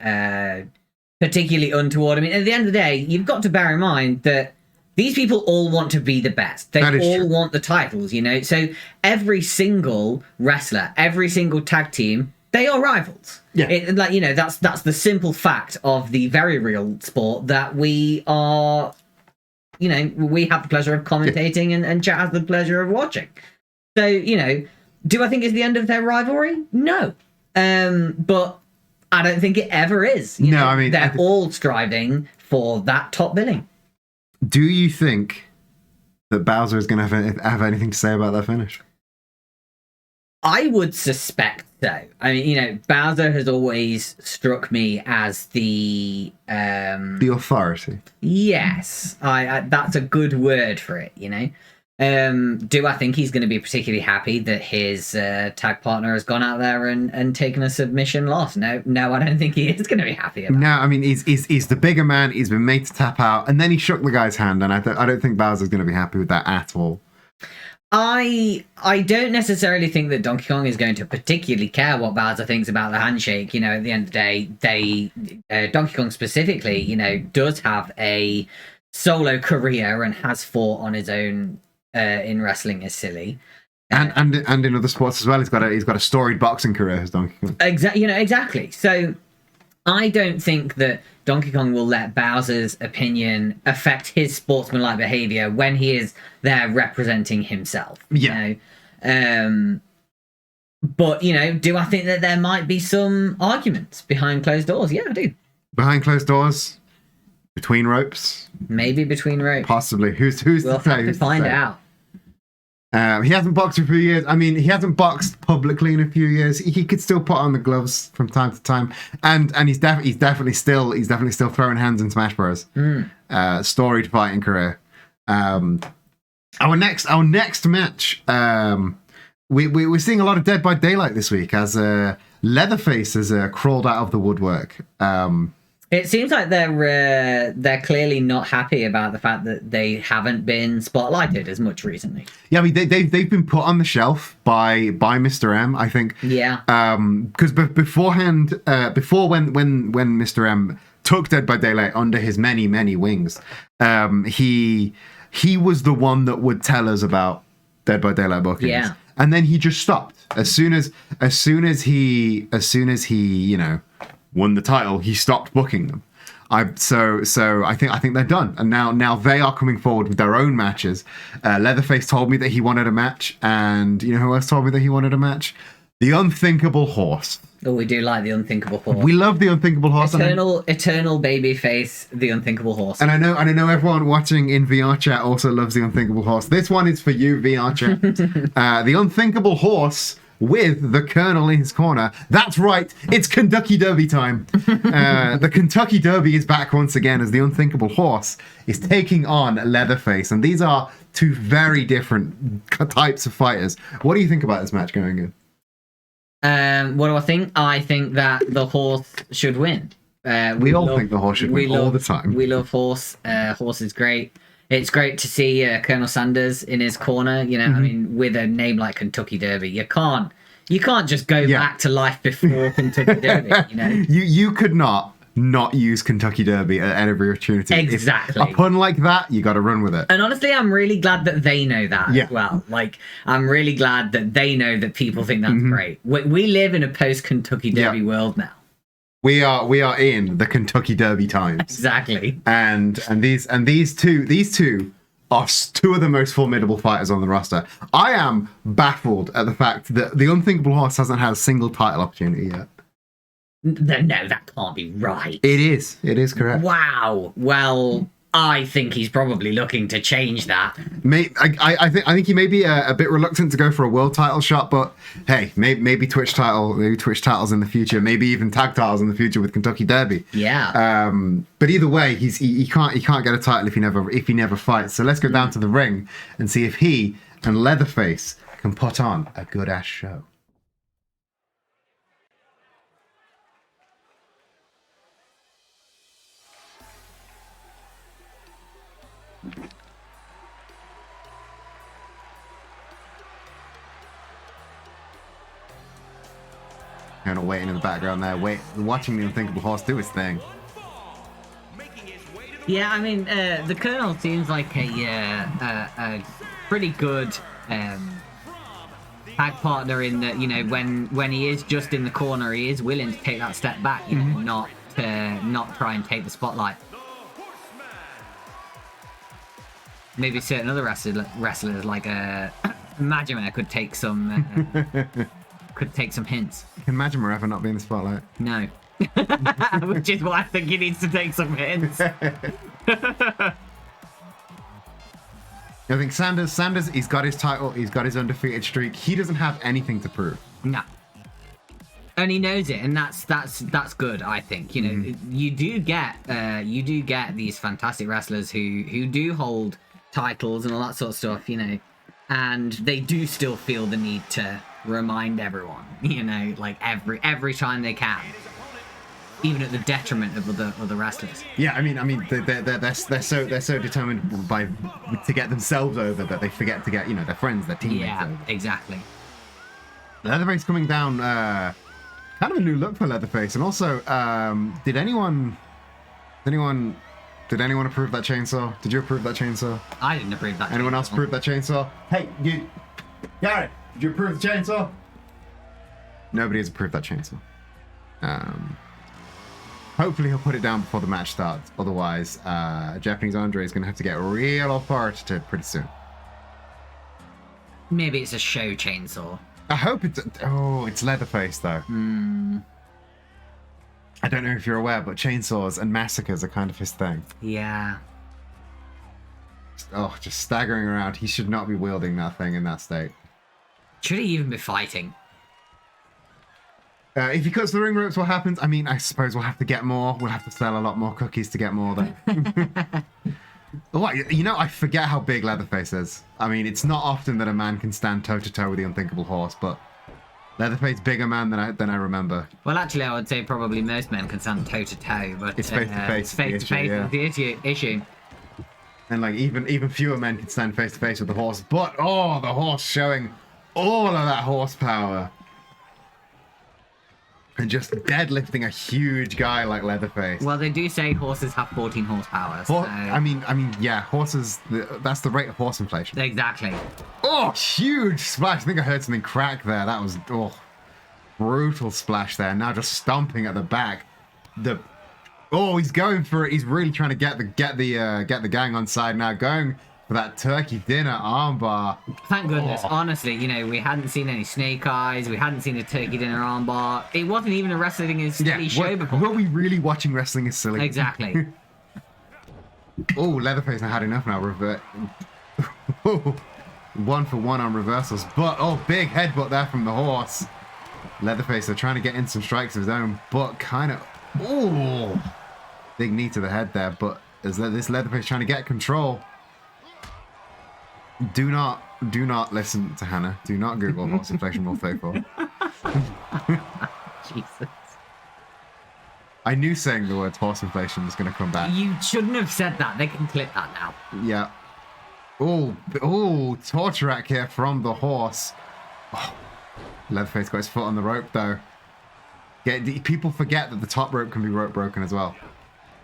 particularly untoward. I mean, at the end of the day, you've got to bear in mind that these people all want to be the best. They all want the titles, So every single wrestler, every single tag team, they are rivals. Yeah. That's the simple fact of the very real sport that we are. We have the pleasure of commentating, and chat has the pleasure of watching. So, do I think it's the end of their rivalry? No. But I don't think it ever is. I mean... They're all striving for that top billing. Do you think that Bowser is going to have anything to say about that finish? I would suspect so. I mean, Bowser has always struck me as the authority. Yes. I that's a good word for it, Do I think he's going to be particularly happy that his tag partner has gone out there and taken a submission loss? No, I don't think he is going to be happy about it. No, I mean, he's the bigger man. He's been made to tap out, and then he shook the guy's hand, and I don't think Bowser's going to be happy with that at all. I don't necessarily think that Donkey Kong is going to particularly care what Bowser thinks about the handshake. At the end of the day, Donkey Kong specifically, does have a solo career and has fought on his own in wrestling is silly, and in other sports as well. He's got a storied boxing career as Donkey Kong. Exactly. So I don't think that Donkey Kong will let Bowser's opinion affect his sportsmanlike behavior when he is there representing himself. Yeah. But do I think that there might be some arguments behind closed doors? Yeah, I do. Behind closed doors, between ropes, maybe between ropes, possibly. Who's we'll to have to find out. He hasn't boxed for a few years. I mean, he hasn't boxed publicly in a few years. He could still put on the gloves from time to time, and he's definitely still throwing hands in Smash Bros. Storied fighting career. Our next match. We're seeing a lot of Dead by Daylight this week as Leatherface has crawled out of the woodwork. It seems like they're clearly not happy about the fact that they haven't been spotlighted as much recently. Yeah, I mean they've been put on the shelf by Mr. M, I think. Yeah. Because beforehand, before when Mr. M took Dead by Daylight under his many wings, he was the one that would tell us about Dead by Daylight bookings. Yeah. And then he just stopped as soon as he won the title. He stopped booking them. So I think they're done, and now they are coming forward with their own matches. Leatherface told me that he wanted a match, and you know who else told me that he wanted a match? The Unthinkable Horse. Oh, we do like the Unthinkable Horse. We love the Unthinkable Horse. Eternal baby face, the Unthinkable Horse. And I know everyone watching in VR chat also loves the Unthinkable Horse. This one is for you, VR chat. The Unthinkable Horse with the Colonel in his corner. That's right, it's Kentucky Derby time. The Kentucky Derby is back once again as the Unthinkable Horse is taking on Leatherface. And these are two very different types of fighters. What do you think about this match going in? What do I think? I think that the Horse should win. We all think the Horse should win all the time. We love Horse. Horse is great. It's great to see Colonel Sanders in his corner. You know, I mean, with a name like Kentucky Derby, you can't just go back to life before Kentucky Derby. You know, you could not use Kentucky Derby at every opportunity. Exactly. If a pun like that, you got to run with it. And honestly, I'm really glad that they know that as well. Like, I'm really glad that they know that people think that's great. We live in a post Kentucky Derby world now. We are in the Kentucky Derby times. Exactly. And these two are two of the most formidable fighters on the roster. I am baffled at the fact that the Unthinkable Horse hasn't had a single title opportunity yet. No, that can't be right. It is correct. Wow. Well, I think he's probably looking to change that. I think he may be a bit reluctant to go for a world title shot, but hey, maybe Twitch titles in the future, maybe even tag titles in the future with Kentucky Derby. Yeah. But either way, he can't get a title if he never fights. So let's go down to the ring and see if he and Leatherface can put on a good ass show. Kind of waiting in the background there, watching the Unthinkable Horse do his thing. Yeah, I mean, the Colonel seems like a pretty good tag partner in that, you know, when he is just in the corner, he is willing to take that step back, you know, not try and take the spotlight. Maybe certain other wrestlers like Majima could take some hints. Can Majima ever not be in the spotlight? No. Which is why I think he needs to take some hints. I think Sanders, he's got his title, he's got his undefeated streak. He doesn't have anything to prove. No. And he knows it, and that's good, I think. You know, you do get these fantastic wrestlers who do hold titles and all that sort of stuff, you know, and they do still feel the need to remind everyone, you know, like every time they can, even at the detriment of other wrestlers. Yeah, I mean, they're so determined to get themselves over that they forget to get, you know, their friends, their teammates over. Exactly. Leatherface coming down, kind of a new look for Leatherface, and also, did anyone approve that chainsaw? Did you approve that chainsaw? I didn't approve that. Anyone else approve that chainsaw? Hey, you, Gary, did you approve the chainsaw? Nobody has approved that chainsaw. Hopefully he'll put it down before the match starts. Otherwise, Japanese Andre is going to have to get real authoritative pretty soon. Maybe it's a show chainsaw. I hope it's... Oh, it's Leatherface, though. I don't know if you're aware, but chainsaws and massacres are kind of his thing. Yeah. Just staggering around. He should not be wielding that thing in that state. Should he even be fighting? If he cuts the ring ropes, what happens? I mean, I suppose we'll have to get more. We'll have to sell a lot more cookies to get more, though. Oh, you know, I forget how big Leatherface is. I mean, it's not often that a man can stand toe-to-toe with the Unthinkable Horse, but Leatherface bigger man than I remember. Well, actually, I would say probably most men can stand toe to toe, but It's face-to-face face is to the issue, face is the issue. And like even fewer men can stand face to face with the horse. But oh, the horse showing all of that horsepower. And just deadlifting a huge guy like Leatherface. Well, they do say horses have 14 horsepower. So... I mean, yeah, horses. That's the rate of horse inflation. Exactly. Oh, huge splash! I think I heard something crack there. That was brutal splash there. Now just stomping at the back. He's going for it. He's really trying to get the gang on side now. Going for that turkey dinner armbar. Thank goodness. Honestly, we hadn't seen any snake eyes. We hadn't seen a turkey dinner armbar. It wasn't even a wrestling is silly show before. Were we really watching wrestling is silly? Exactly. Oh, Leatherface had enough now. Revert. 1 for 1 on reversals. But big headbutt there from the horse. Leatherface are trying to get in some strikes of his own, but kind of big knee to the head there. But as this Leatherface trying to get control. Do not listen to Hannah. Do not Google horse inflation more faithful. Jesus. I knew saying the words horse inflation was going to come back. You shouldn't have said that. They can clip that now. Yeah. Torture rack here from the horse. Leatherface got his foot on the rope though. People forget that the top rope can be rope broken as well.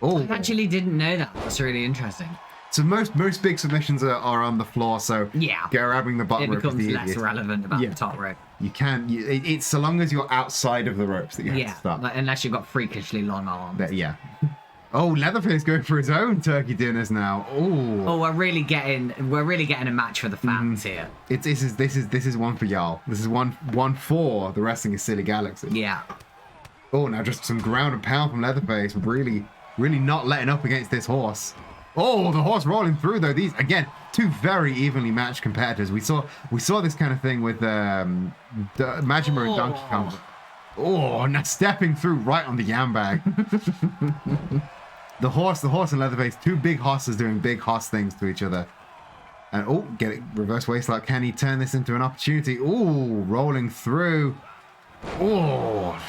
I actually didn't know that. That's really interesting. So most big submissions are on the floor. So yeah, grabbing the bottom rope is the less relevant about the top rope. You can. It's so long as you're outside of the ropes that you have to stop. Unless you've got freakishly long arms. Yeah. Leatherface going for his own turkey dinners now. We're really getting a match for the fans here. This is one for y'all. This is one for the Wrestling is Silly Galaxy. Yeah. Now just some ground and pound from Leatherface. Really not letting up against this horse. The horse rolling through though. These again, two very evenly matched competitors. We saw this kind of thing with Majima and Donkey Kong. Now stepping through right on the yam bag. the horse and Leatherface, two big horses doing big horse things to each other. And get it reverse waistlock. Can he turn this into an opportunity? Rolling through.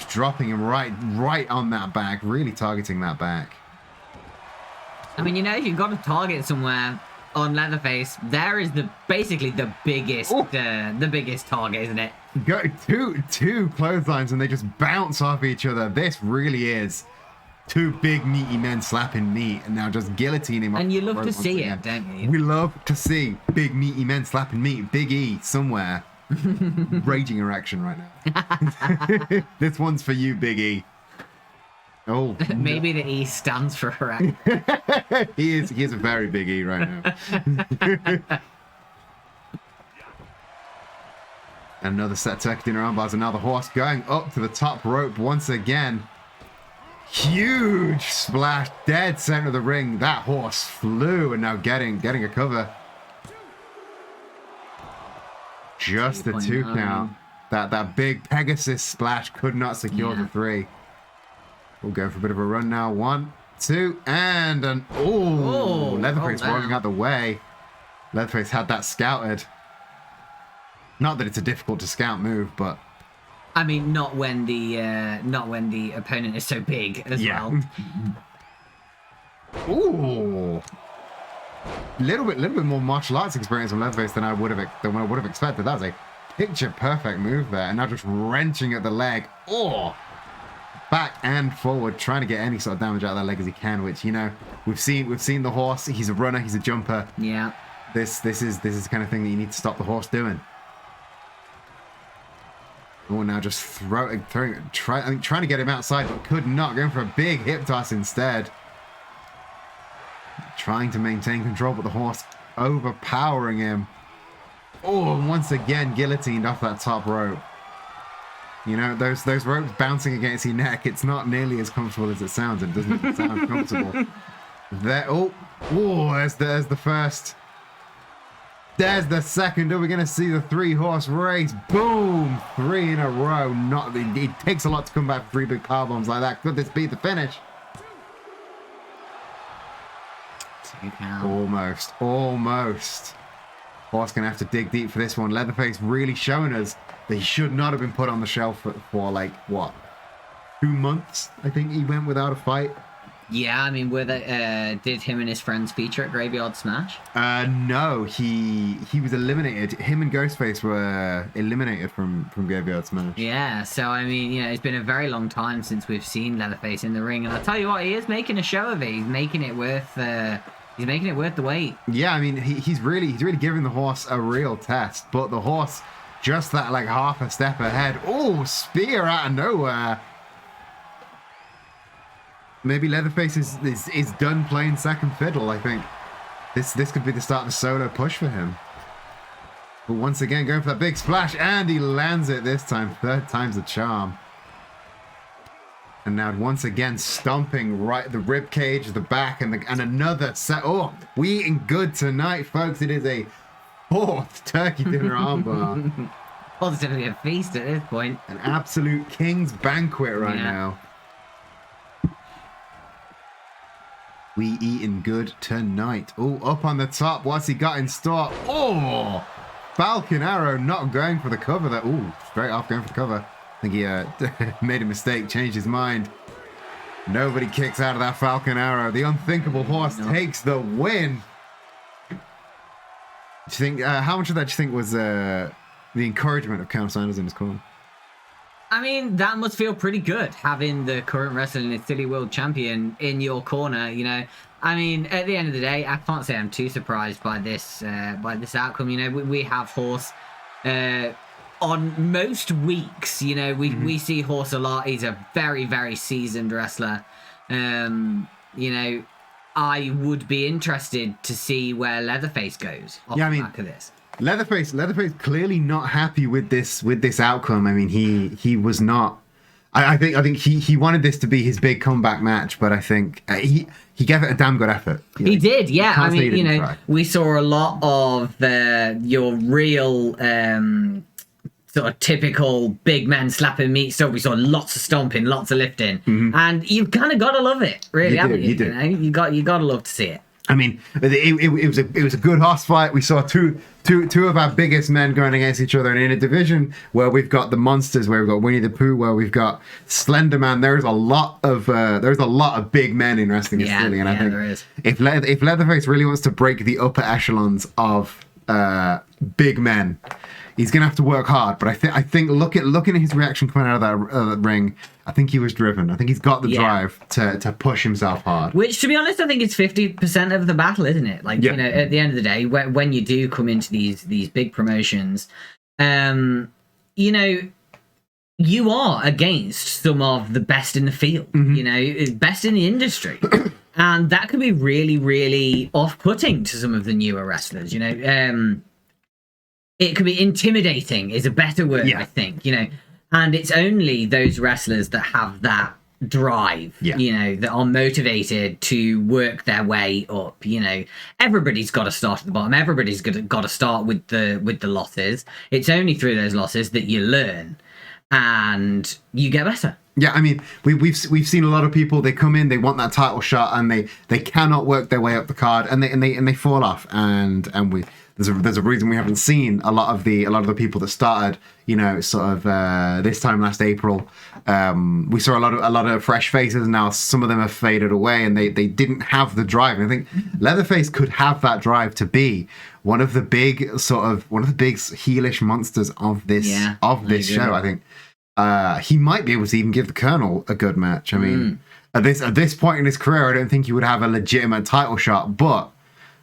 Dropping him right on that back, really targeting that back. I mean, if you've got to target somewhere on Leatherface, there is basically the biggest target, isn't it? Got two clotheslines and they just bounce off each other. This really is two big meaty men slapping meat and now just guillotining him. And you love to see it, don't you? We love to see big meaty men slapping meat. Big E somewhere. Raging erection right now. This one's for you, Big E. Maybe the E stands for erection. He is a very big E right now. Another set of turkey dinner armbars, and now the horse going up to the top rope once again. Huge splash, dead center of the ring. That horse flew and now getting a cover. Just the 2 count. That big Pegasus splash could not secure the 3. We'll go for a bit of a run now. 1, 2, and Leatherface rolling out the way. Leatherface had that scouted. Not that it's a difficult to scout move, but I mean, not when the opponent is so big as well. Little bit more martial arts experience on Leatherface than I would have expected. That was a picture perfect move there, and now just wrenching at the leg. Back and forward, trying to get any sort of damage out of that leg as he can. Which we've seen the horse. He's a runner. He's a jumper. Yeah. This is the kind of thing that you need to stop the horse doing. Now just trying to get him outside, but could not. Going for a big hip toss instead. Trying to maintain control, but the horse overpowering him. Once again guillotined off that top rope. Those ropes bouncing against your neck, it's not nearly as comfortable as it sounds. It doesn't sound comfortable. There's the first. There's the second. Are we going to see the 3-horse race? Boom! 3 in a row. It takes a lot to come back from 3 big power bombs like that. Could this be the finish? 2 count. Almost. Horse gonna have to dig deep for this one. Leatherface really showing us that he should not have been put on the shelf for like, what, 2 months? I think he went without a fight. Yeah, I mean, did him and his friends feature at Graveyard Smash? No, he was eliminated. Him and Ghostface were eliminated from Graveyard Smash. Yeah, so I mean, it's been a very long time since we've seen Leatherface in the ring, and I'll tell you what, he is making a show of it. He's making it worth the wait. Yeah, I mean, he's really giving the horse a real test, but the horse just that like half a step ahead. Oh, spear out of nowhere. Maybe Leatherface is done playing second fiddle. I think this could be the start of a solo push for him. But once again, going for that big splash, and he lands it this time. Third time's the charm. And now once again stomping right the rib cage, the back, and another set. Oh, we eating good tonight, folks. It is a 4th turkey dinner armbar. Positively a feast at this point. An absolute king's banquet right now. We eating good tonight. Oh, up on the top. What's he got in store? Oh, Falcon Arrow not going for the cover there. Oh, straight off going for the cover. I think he made a mistake, changed his mind. Nobody kicks out of that Falcon Arrow. The unthinkable horse takes the win. Do you think, how much of that do you think was the encouragement of Cam Sanders in his corner? I mean, that must feel pretty good, having the current wrestling and City World Champion in your corner, I mean, at the end of the day, I can't say I'm too surprised by this outcome. We have Horse on most weeks. We see Horse a lot. He's a very, very seasoned wrestler. I would be interested to see where Leatherface goes off the back of this. Leatherface clearly not happy with this outcome. I mean, he was not. I think he wanted this to be his big comeback match, but I think he gave it a damn good effort. He did, yeah. I mean, we saw a lot of your real sort of typical big men slapping meat stuff. We saw lots of stomping, lots of lifting, and you've kind of got to love it, really, haven't you? You got to love to see it. I mean, it was a good horse fight. We saw two of our biggest men going against each other, and in a division where we've got the monsters, where we've got Winnie the Pooh, where we've got Slender Man. There's a lot of big men in wrestling in Philly, and I think there is. If Leatherface really wants to break the upper echelons of big men, he's gonna have to work hard. But I think looking at his reaction coming out of that ring, I think he was driven. I think he's got the drive to push himself hard. Which, to be honest, I think it's 50% of the battle, isn't it? Like, at the end of the day, when you do come into these big promotions, you are against some of the best in the field, best in the industry. And that could be really, really off-putting to some of the newer wrestlers, It could be intimidating is a better word, I think, And it's only those wrestlers that have that drive, that are motivated to work their way up. Everybody's got to start at the bottom. Everybody's got to start with the losses. It's only through those losses that you learn and you get better. Yeah, I mean, we've seen a lot of people. They come in, they want that title shot, and they cannot work their way up the card, and they fall off. And there's a reason we haven't seen a lot of the people that started, this time last April. We saw a lot of fresh faces. Now some of them have faded away, and they didn't have the drive. And I think Leatherface could have that drive to be one of the big heelish monsters of this show. I think. He might be able to even give the Colonel a good match. I mean, at this point in his career, I don't think he would have a legitimate title shot. But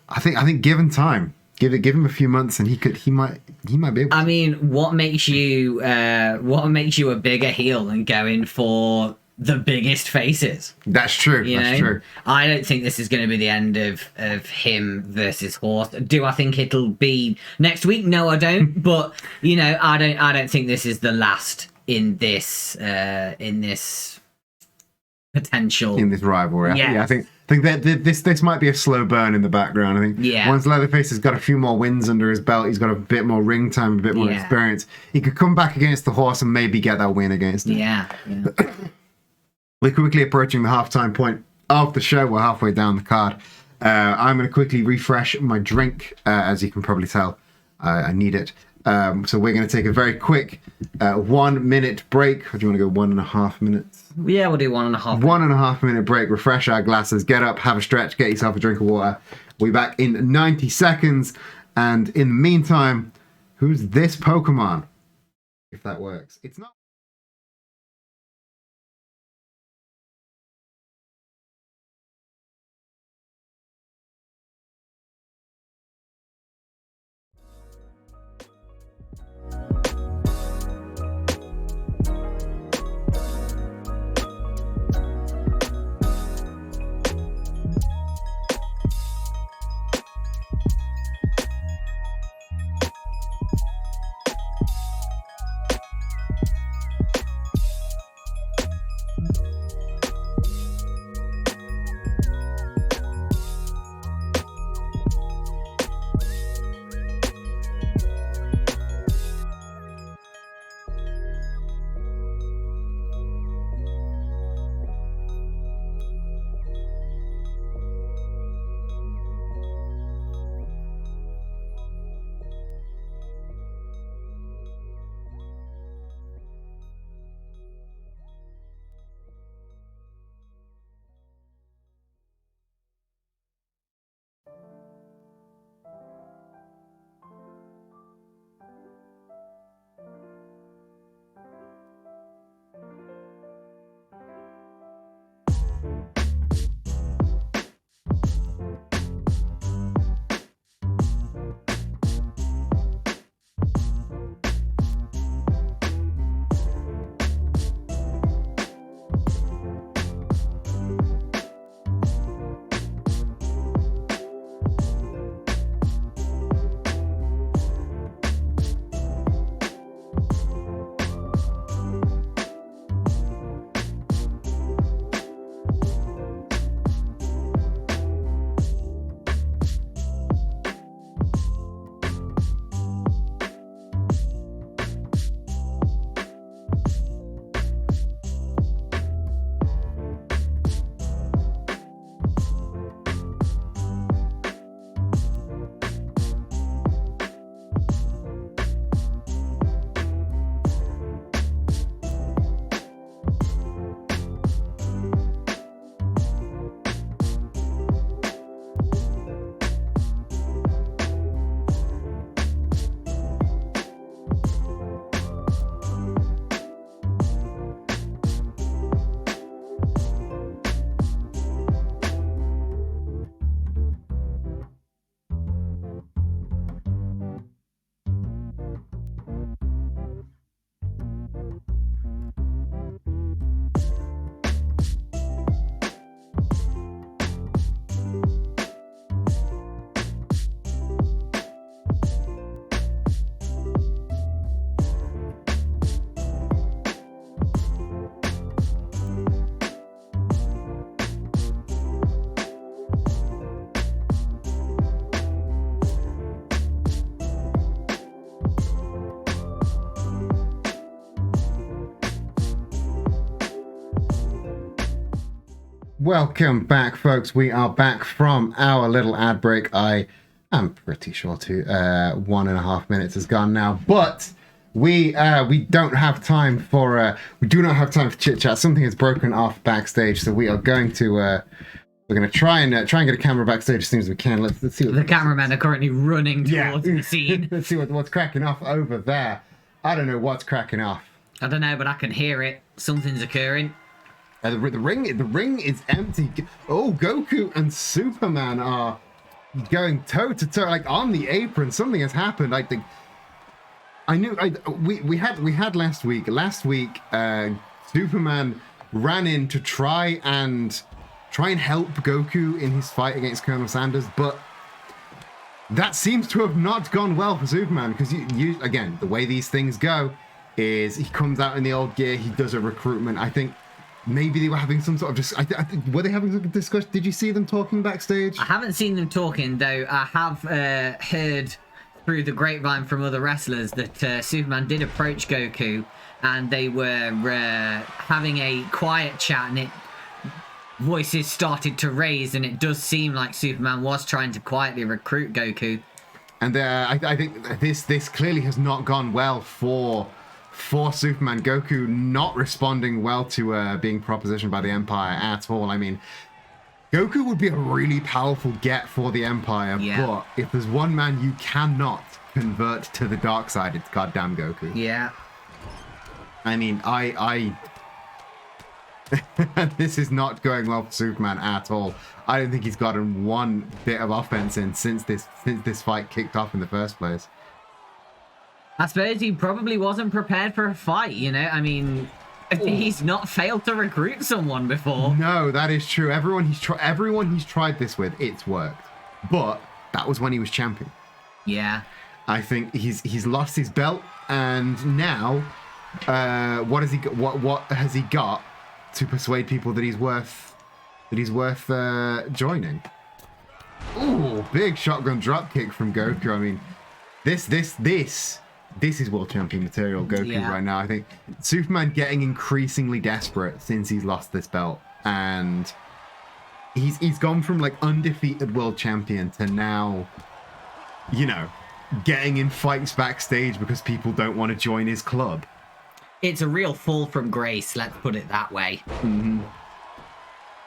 I think given time, give him a few months, and he might be able to. I mean, what makes you a bigger heel than going for the biggest faces? That's true. That's true. I don't think this is going to be the end of him versus Horse. Do I think it'll be next week? No, I don't. But I don't think this is the last in this potential rivalry. Yeah, I think that this might be a slow burn in the background. I think once Leatherface has got a few more wins under his belt, he's got a bit more ring time, a bit more experience. He could come back against the Horse and maybe get that win against him. Yeah. We're quickly approaching the halftime point of the show. We're halfway down the card. I'm going to quickly refresh my drink, as you can probably tell I need it. So we're going to take a very quick 1 minute break. Or do you want to go 1.5 minutes? Yeah, we'll do 1.5. 1.5 minute break. Refresh our glasses. Get up, have a stretch, get yourself a drink of water. We'll be back in 90 seconds. And in the meantime, who's this Pokemon? If that works. It's not. Welcome back, folks. We are back from our little ad break. I am pretty sure 1.5 minutes has gone now, but we don't have time for we do not have time for chit chat. Something has broken off backstage, so we are going to we're going to try and get a camera backstage as soon as we can. Let's see what the cameramen are currently running towards the scene. Let's see what's cracking off over there. I don't know what's cracking off. I don't know, but I can hear it. Something's occurring. The ring is empty. Oh, Goku and Superman are going toe to toe, like on the apron. Something has happened. I think we had last week. Last week, Superman ran in to try and help Goku in his fight against Colonel Sanders, but that seems to have not gone well for Superman, because you again, the way these things go is he comes out in the old gear, he does a recruitment. I think maybe they were having some sort of just. I think were they having a discussion? Did you see them talking backstage? I haven't seen them talking, though. I have heard through the grapevine from other wrestlers that Superman did approach Goku, and they were having a quiet chat, and voices started to raise, and it does seem like Superman was trying to quietly recruit Goku. And I think this clearly has not gone well for Superman. Goku not responding well to being propositioned by the Empire at all. I mean, Goku would be a really powerful get for the Empire, but if there's one man you cannot convert to the dark side, it's goddamn Goku. Yeah. I mean, this is not going well for Superman at all. I don't think he's gotten one bit of offense in since this fight kicked off in the first place. I suppose he probably wasn't prepared for a fight, you know? I mean, he's not failed to recruit someone before. No, that is true. Everyone he's tried this with, it's worked. But that was when he was champion. Yeah. I think he's lost his belt, and now what has he got to persuade people that he's worth joining? Ooh, big shotgun drop kick from Goku. I mean, this is world champion material Goku right now. I think Superman getting increasingly desperate since he's lost this belt, and he's gone from like undefeated world champion to now, you know, getting in fights backstage because people don't want to join his club. It's a real fall from grace, let's put it that way. Mm-hmm.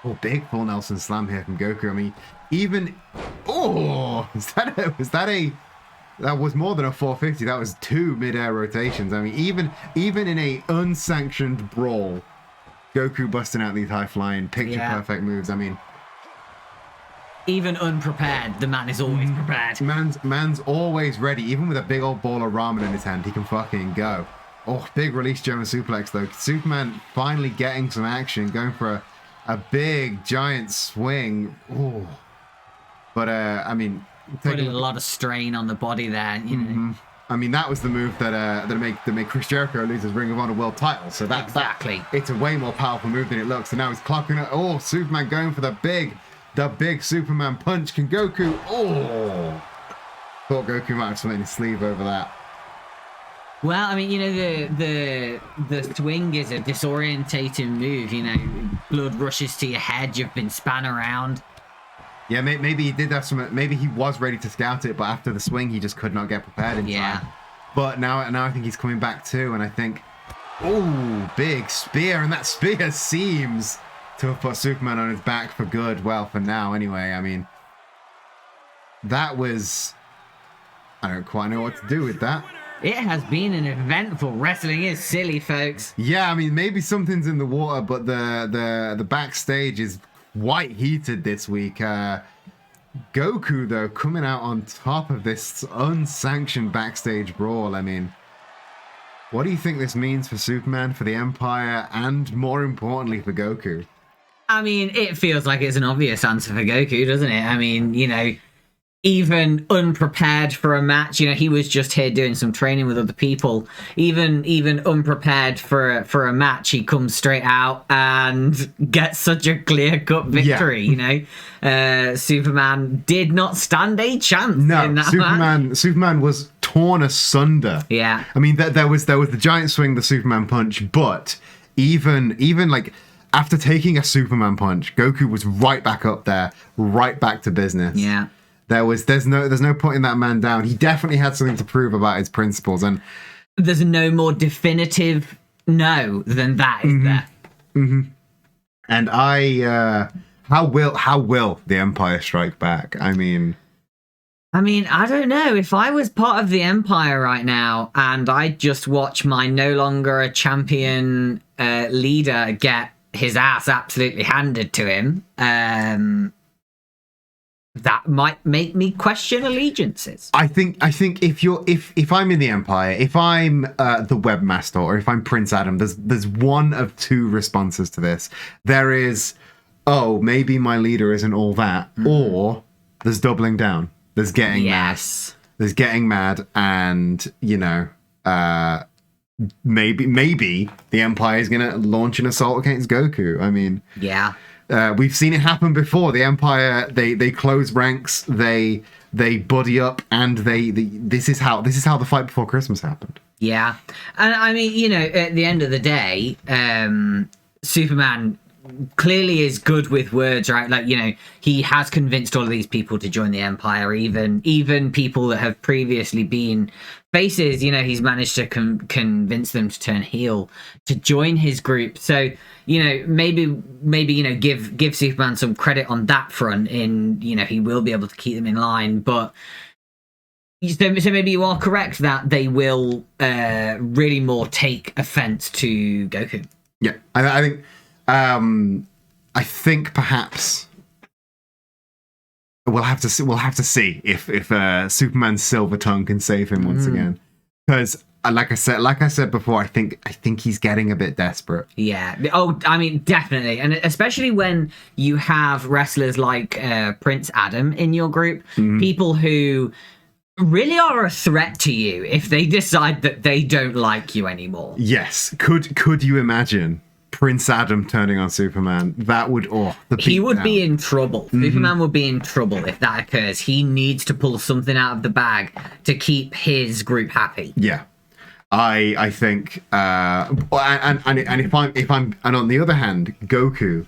Oh, big full Nelson slam here from Goku. I mean, that was more than a 450. That was 2 mid-air rotations. I mean, even in a unsanctioned brawl, Goku busting out these high-flying, picture-perfect moves. I mean, even unprepared, the man is always prepared. Man's always ready. Even with a big old ball of ramen in his hand, he can fucking go. Oh, big release German suplex, though. Superman finally getting some action, going for a big, giant swing. Oh. But, I mean... Putting a lot of strain on the body there, you know. I mean, that was the move that made Chris Jericho lose his Ring of Honor World title. So exactly. It's a way more powerful move than it looks. And now he's clocking it. Oh, Superman going for the big Superman punch. Can Goku... Oh! Thought Goku might have something in his sleeve over that. Well, I mean, you know, the swing is a disorientating move, you know. Blood rushes to your head, you've been spun around. Yeah, maybe he did have some... Maybe he was ready to scout it, but after the swing, he just could not get prepared in time. But now I think he's coming back too, and I think... Oh, big spear, and that spear seems to have put Superman on his back for good. Well, for now, anyway. I mean, that was... I don't quite know what to do with that. It has been an eventful... Wrestling is silly, folks. Yeah, I mean, maybe something's in the water, but the backstage is quite heated this week. Goku, though, coming out on top of this unsanctioned backstage brawl. I mean, what do you think this means for Superman, for the Empire, and more importantly, for Goku? I mean, it feels like it's an obvious answer for Goku, doesn't it? I mean, you know... Even unprepared for a match, you know, he was just here doing some training with other people. Even unprepared for a match, he comes straight out and gets such a clear-cut victory. You know, Superman did not stand a chance. No, in that match. Superman was torn asunder. Yeah, I mean, there was the giant swing, the Superman punch, but even like after taking a Superman punch, Goku was right back up there, right back to business. Yeah. There's no putting that man down. He definitely had something to prove about his principles, and there's no more definitive no than that, is there? And how will the Empire strike back? I mean, I don't know. If I was part of the Empire right now and I just watch my no longer a champion leader get his ass absolutely handed to him, that might make me question allegiances. I think if I'm in the Empire, if I'm the webmaster, or if I'm Prince Adam, there's one of two responses to this. There is, oh, maybe my leader isn't all that, or there's doubling down. There's getting mad. There's getting mad, and you know, maybe the Empire is gonna launch an assault against Goku. I mean, yeah. We've seen it happen before. The Empire, they close ranks, they buddy up, and this is how the fight before Christmas happened. Yeah, and I mean, you know, at the end of the day, Superman clearly is good with words, right? Like, he has convinced all of these people to join the Empire, even people that have previously been faces. He's managed to convince them to turn heel, to join his group. So, maybe give Superman some credit on that front. He will be able to keep them in line, but. So maybe you are correct that they will really more take offense to Goku. Yeah, I think perhaps we'll have to see if Superman's silver tongue can save him once again, because like I said before, I think he's getting a bit desperate. Yeah. Oh, I mean, definitely, and especially when you have wrestlers like Prince Adam in your group, people who really are a threat to you if they decide that they don't like you anymore. Yes. Could you imagine Prince Adam turning on Superman? That would he would be in trouble. Superman would be in trouble if that occurs. He needs to pull something out of the bag to keep his group happy. Yeah. I think and if I'm on the other hand, Goku,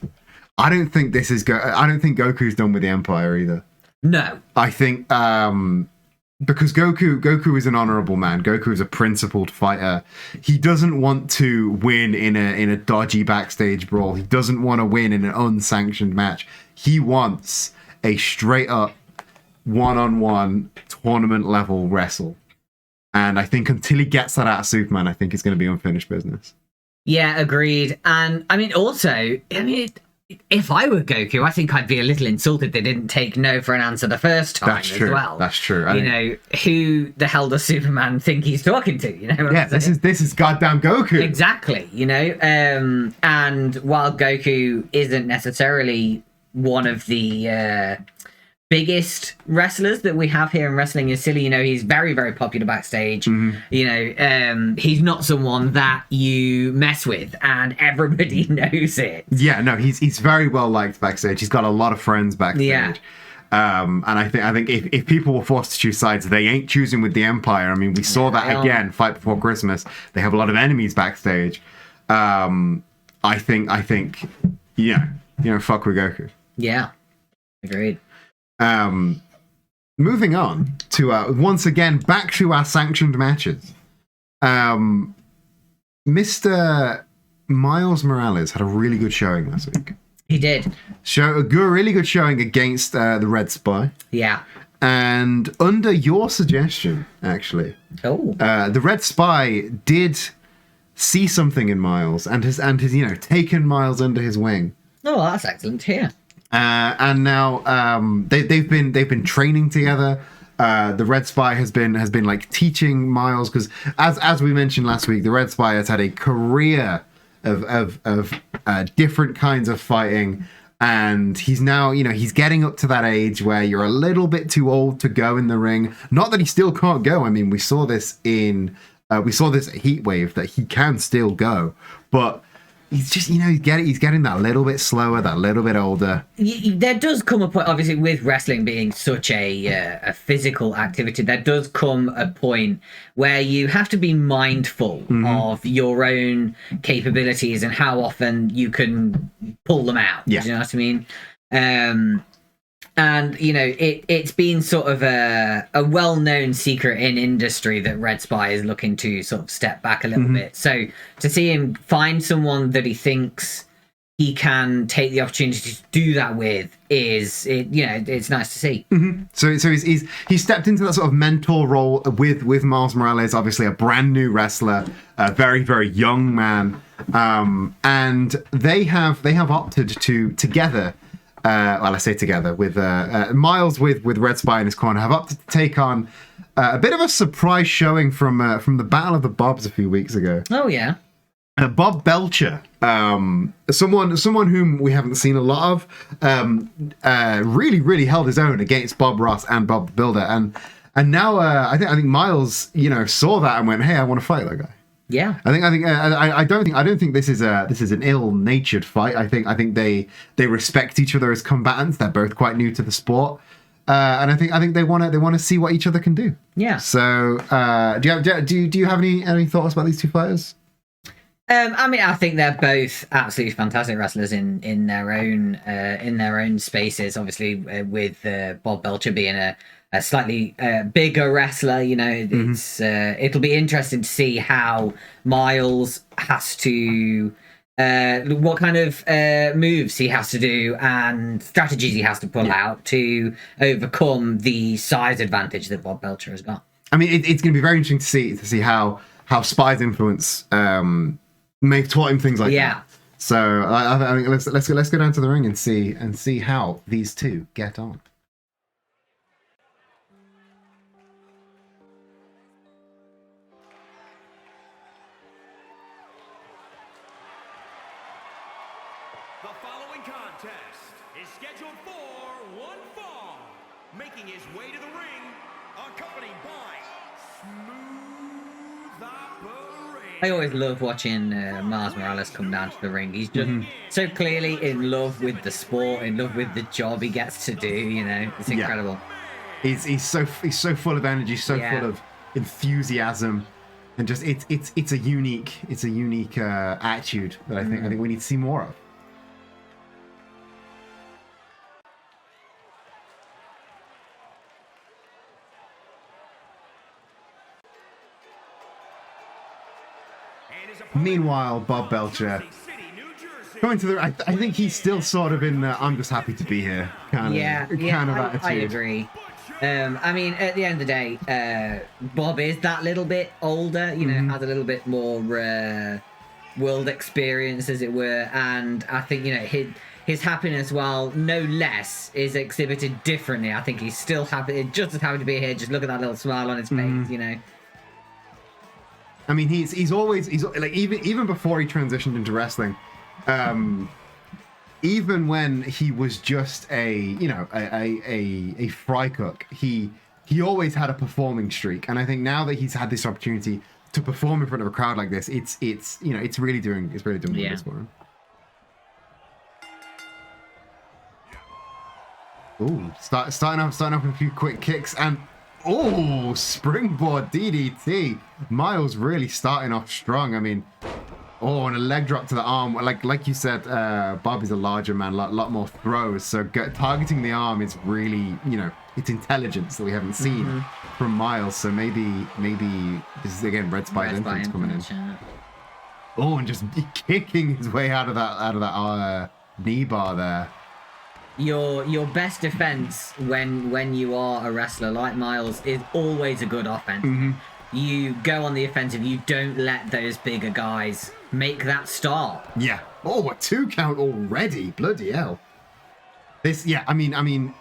I don't think Goku's done with the Empire either. No. I think because Goku is an honorable man. Goku is a principled fighter. He doesn't want to win in a dodgy backstage brawl. He doesn't want to win in an unsanctioned match. He wants a straight up one-on-one tournament level wrestle. And I think until he gets that out of Superman, I think it's going to be unfinished business. Yeah, agreed. And if I were Goku, I think I'd be a little insulted they didn't take no for an answer the first time as well. That's true. Who the hell does Superman think he's talking to? This is goddamn Goku. Exactly. And while Goku isn't necessarily one of the biggest wrestlers that we have here in Wrestling is Silly, he's very, very popular backstage. He's not someone that you mess with, and everybody knows it. Yeah, no, he's very well liked backstage. He's got a lot of friends backstage. Yeah. And I think if people were forced to choose sides, they ain't choosing with the Empire. I mean, we saw that again, Fight Before Christmas. They have a lot of enemies backstage. I think fuck with Goku. Yeah, agreed. Moving on to once again back to our sanctioned matches. Mr. Miles Morales had a really good showing last week. He did. A really good showing against the Red Spy. Yeah. And under your suggestion, actually, the Red Spy did see something in Miles and has taken Miles under his wing. Oh, that's excellent. Yeah. And now they've been training together. The Red Spy has been like teaching Miles, because as we mentioned last week, the Red Spy has had a career of different kinds of fighting, and he's now he's getting up to that age where you're a little bit too old to go in the ring. Not that he still can't go. I mean, we saw this Heat Wave that he can still go, but he's just, he's getting that little bit slower, that little bit older. There does come a point, obviously, with wrestling being such a physical activity, there does come a point where you have to be mindful of your own capabilities and how often you can pull them out. Yeah. Do you know what I mean? And, it's been sort of a well-known secret in industry that Red Spy is looking to sort of step back a little bit. So to see him find someone that he thinks he can take the opportunity to do that with it's nice to see. So he's stepped into that sort of mentor role with Miles Morales, obviously a brand new wrestler, a very, very young man. And they have opted to together, I say together, with Miles with Red Spy in his corner, have opted to take on a bit of a surprise showing from the Battle of the Bobs a few weeks ago. Oh yeah, Bob Belcher, someone whom we haven't seen a lot of, really held his own against Bob Ross and Bob the Builder, and now I think Miles saw that and went, hey, I want to fight that guy. Yeah, I don't think this is an ill-natured fight. I think they respect each other as combatants. They're both quite new to the sport, and I think they want to see what each other can do. Yeah. So do you have any thoughts about these two fighters? I mean, I think they're both absolutely fantastic wrestlers in their own spaces. Obviously, with Bob Belcher being a slightly bigger wrestler, you know, it's it'll be interesting to see how Miles has to what kind of moves he has to do and strategies he has to pull out to overcome the size advantage that Bob Belcher has got. I mean, it's going to be very interesting to see how Spy's influence may have taught him things like that. So I mean, let's go down to the ring and see how these two get on. The following contest is scheduled for one fall, making his way to the ring, accompanied by Smooth Operator. I always love watching Miles Morales come down to the ring. He's just so clearly in love with the sport, in love with the job he gets to do. You know, it's incredible. He's so full of energy, so full of enthusiasm, and just it's a unique attitude that I think we need to see more of. Meanwhile, Bob Belcher going to the. I think he's still sort of in the "I'm just happy to be here" kind of attitude. I agree. I mean, at the end of the day, Bob is that little bit older. You know, has a little bit more world experience, as it were, and I think his happiness, while no less, is exhibited differently. I think he's still happy, just as happy to be here. Just look at that little smile on his face. You know. I mean, he's always like even before he transitioned into wrestling, even when he was just a fry cook, he always had a performing streak. And I think now that he's had this opportunity to perform in front of a crowd like this, it's really doing wonders for him. Ooh, starting off with a few quick kicks and. Oh, springboard DDT. Miles really starting off strong. I mean, and a leg drop to the arm. Like you said, Bob is a larger man, a lot more throws. So targeting the arm is really, it's intelligence that we haven't seen from Miles. So maybe this is again Red Spy's influence coming in. Oh, and just kicking his way out of that knee bar there. Your best defense when you are a wrestler like Miles is always a good offense. You go on the offensive. You don't let those bigger guys make that start. Yeah. Oh, a 2 count already. Bloody hell. I mean,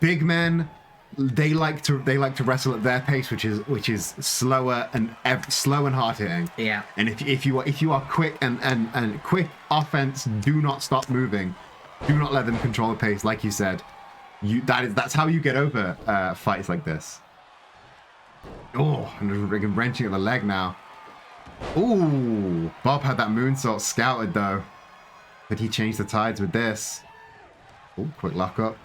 big men, they like to wrestle at their pace, which is slower and hard hitting. Yeah. And if you are quick and quick offense, do not stop moving. Do not let them control the pace, like you said. That's how you get over fights like this. Oh, and wrenching at the leg now. Ooh, Bob had that moonsault scouted though, but he changed the tides with this. Oh, quick lock up.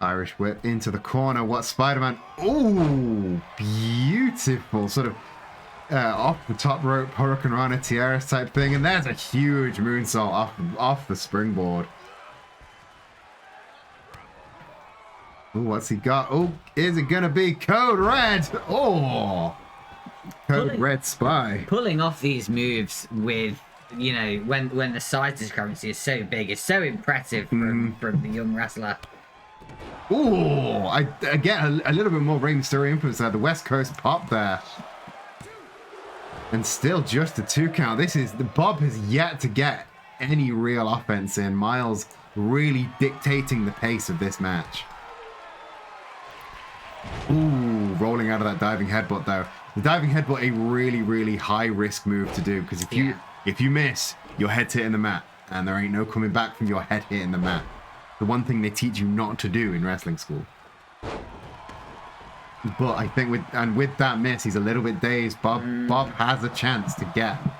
Irish whip into the corner. What Spider-Man? Ooh, beautiful sort of. Off the top rope, Hurricane Rana Tiaras type thing, and there's a huge moonsault off the springboard. Ooh, what's he got? Oh, is it gonna be Code Red? Oh, Code Red Spy. Pulling off these moves with, when the size discrepancy is so big, it's so impressive from the young wrestler. Ooh, I get a little bit more Rey Mysterio influence there. The West Coast pop there. And still just a 2 count. Bob has yet to get any real offense in. Miles really dictating the pace of this match. Ooh, rolling out of that diving headbutt though. The diving headbutt, a really, really high risk move to do, because if you miss, your head's hitting the mat, and there ain't no coming back from your head hitting the mat. The one thing they teach you not to do in wrestling school. But I think with that miss, he's a little bit dazed. Bob has a chance to get a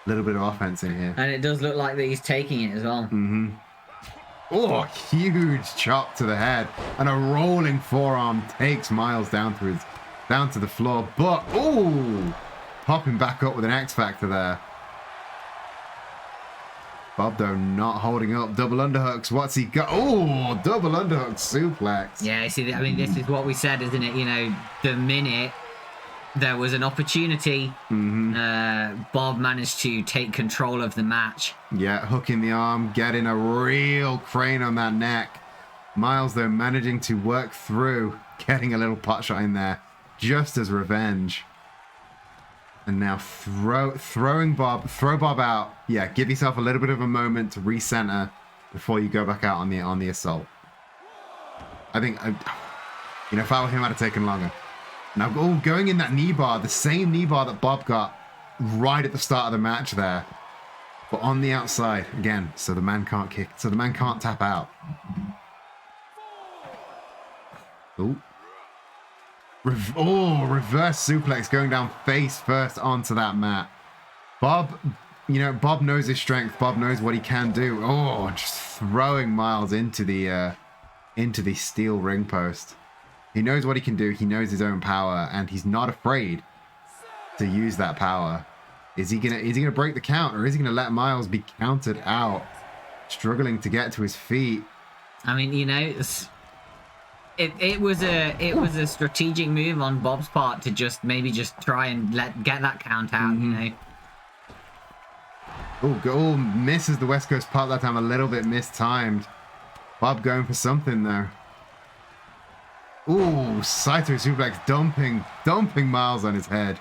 little bit of offense in here. And it does look like that he's taking it as well. Oh, huge chop to the head. And a rolling forearm takes Miles down through Down to the floor, but ooh, popping back up with an X Factor there. Bob, though, not holding up. Double underhooks. What's he got? Oh, double underhook suplex. Yeah, see, I mean, this is what we said, isn't it? You know, the minute there was an opportunity, Bob managed to take control of the match. Yeah, hooking the arm, getting a real crane on that neck. Miles, though, managing to work through, getting a little pot shot in there, just as revenge. And now throw Bob out. Yeah, give yourself a little bit of a moment to recenter before you go back out on the assault. I think, you know, if I were him, I'd have taken longer. Now, going in that knee bar, the same knee bar that Bob got right at the start of the match there, but on the outside again, so the man can't kick, so the man can't tap out. Oh. Reverse suplex going down face first onto that mat. Bob, you know, Bob knows his strength. Bob knows what he can do. Oh, just throwing Miles into the steel ring post. He knows what he can do. He knows his own power, and he's not afraid to use that power. Is he gonna break the count, or is he gonna let Miles be counted out, struggling to get to his feet? I mean, you know, it was a strategic move on Bob's part to just try and get that count out, you know. Oh, misses the West Coast pop that time, a little bit mistimed. Bob going for something though. Ooh, Saito suplex dumping Miles on his head.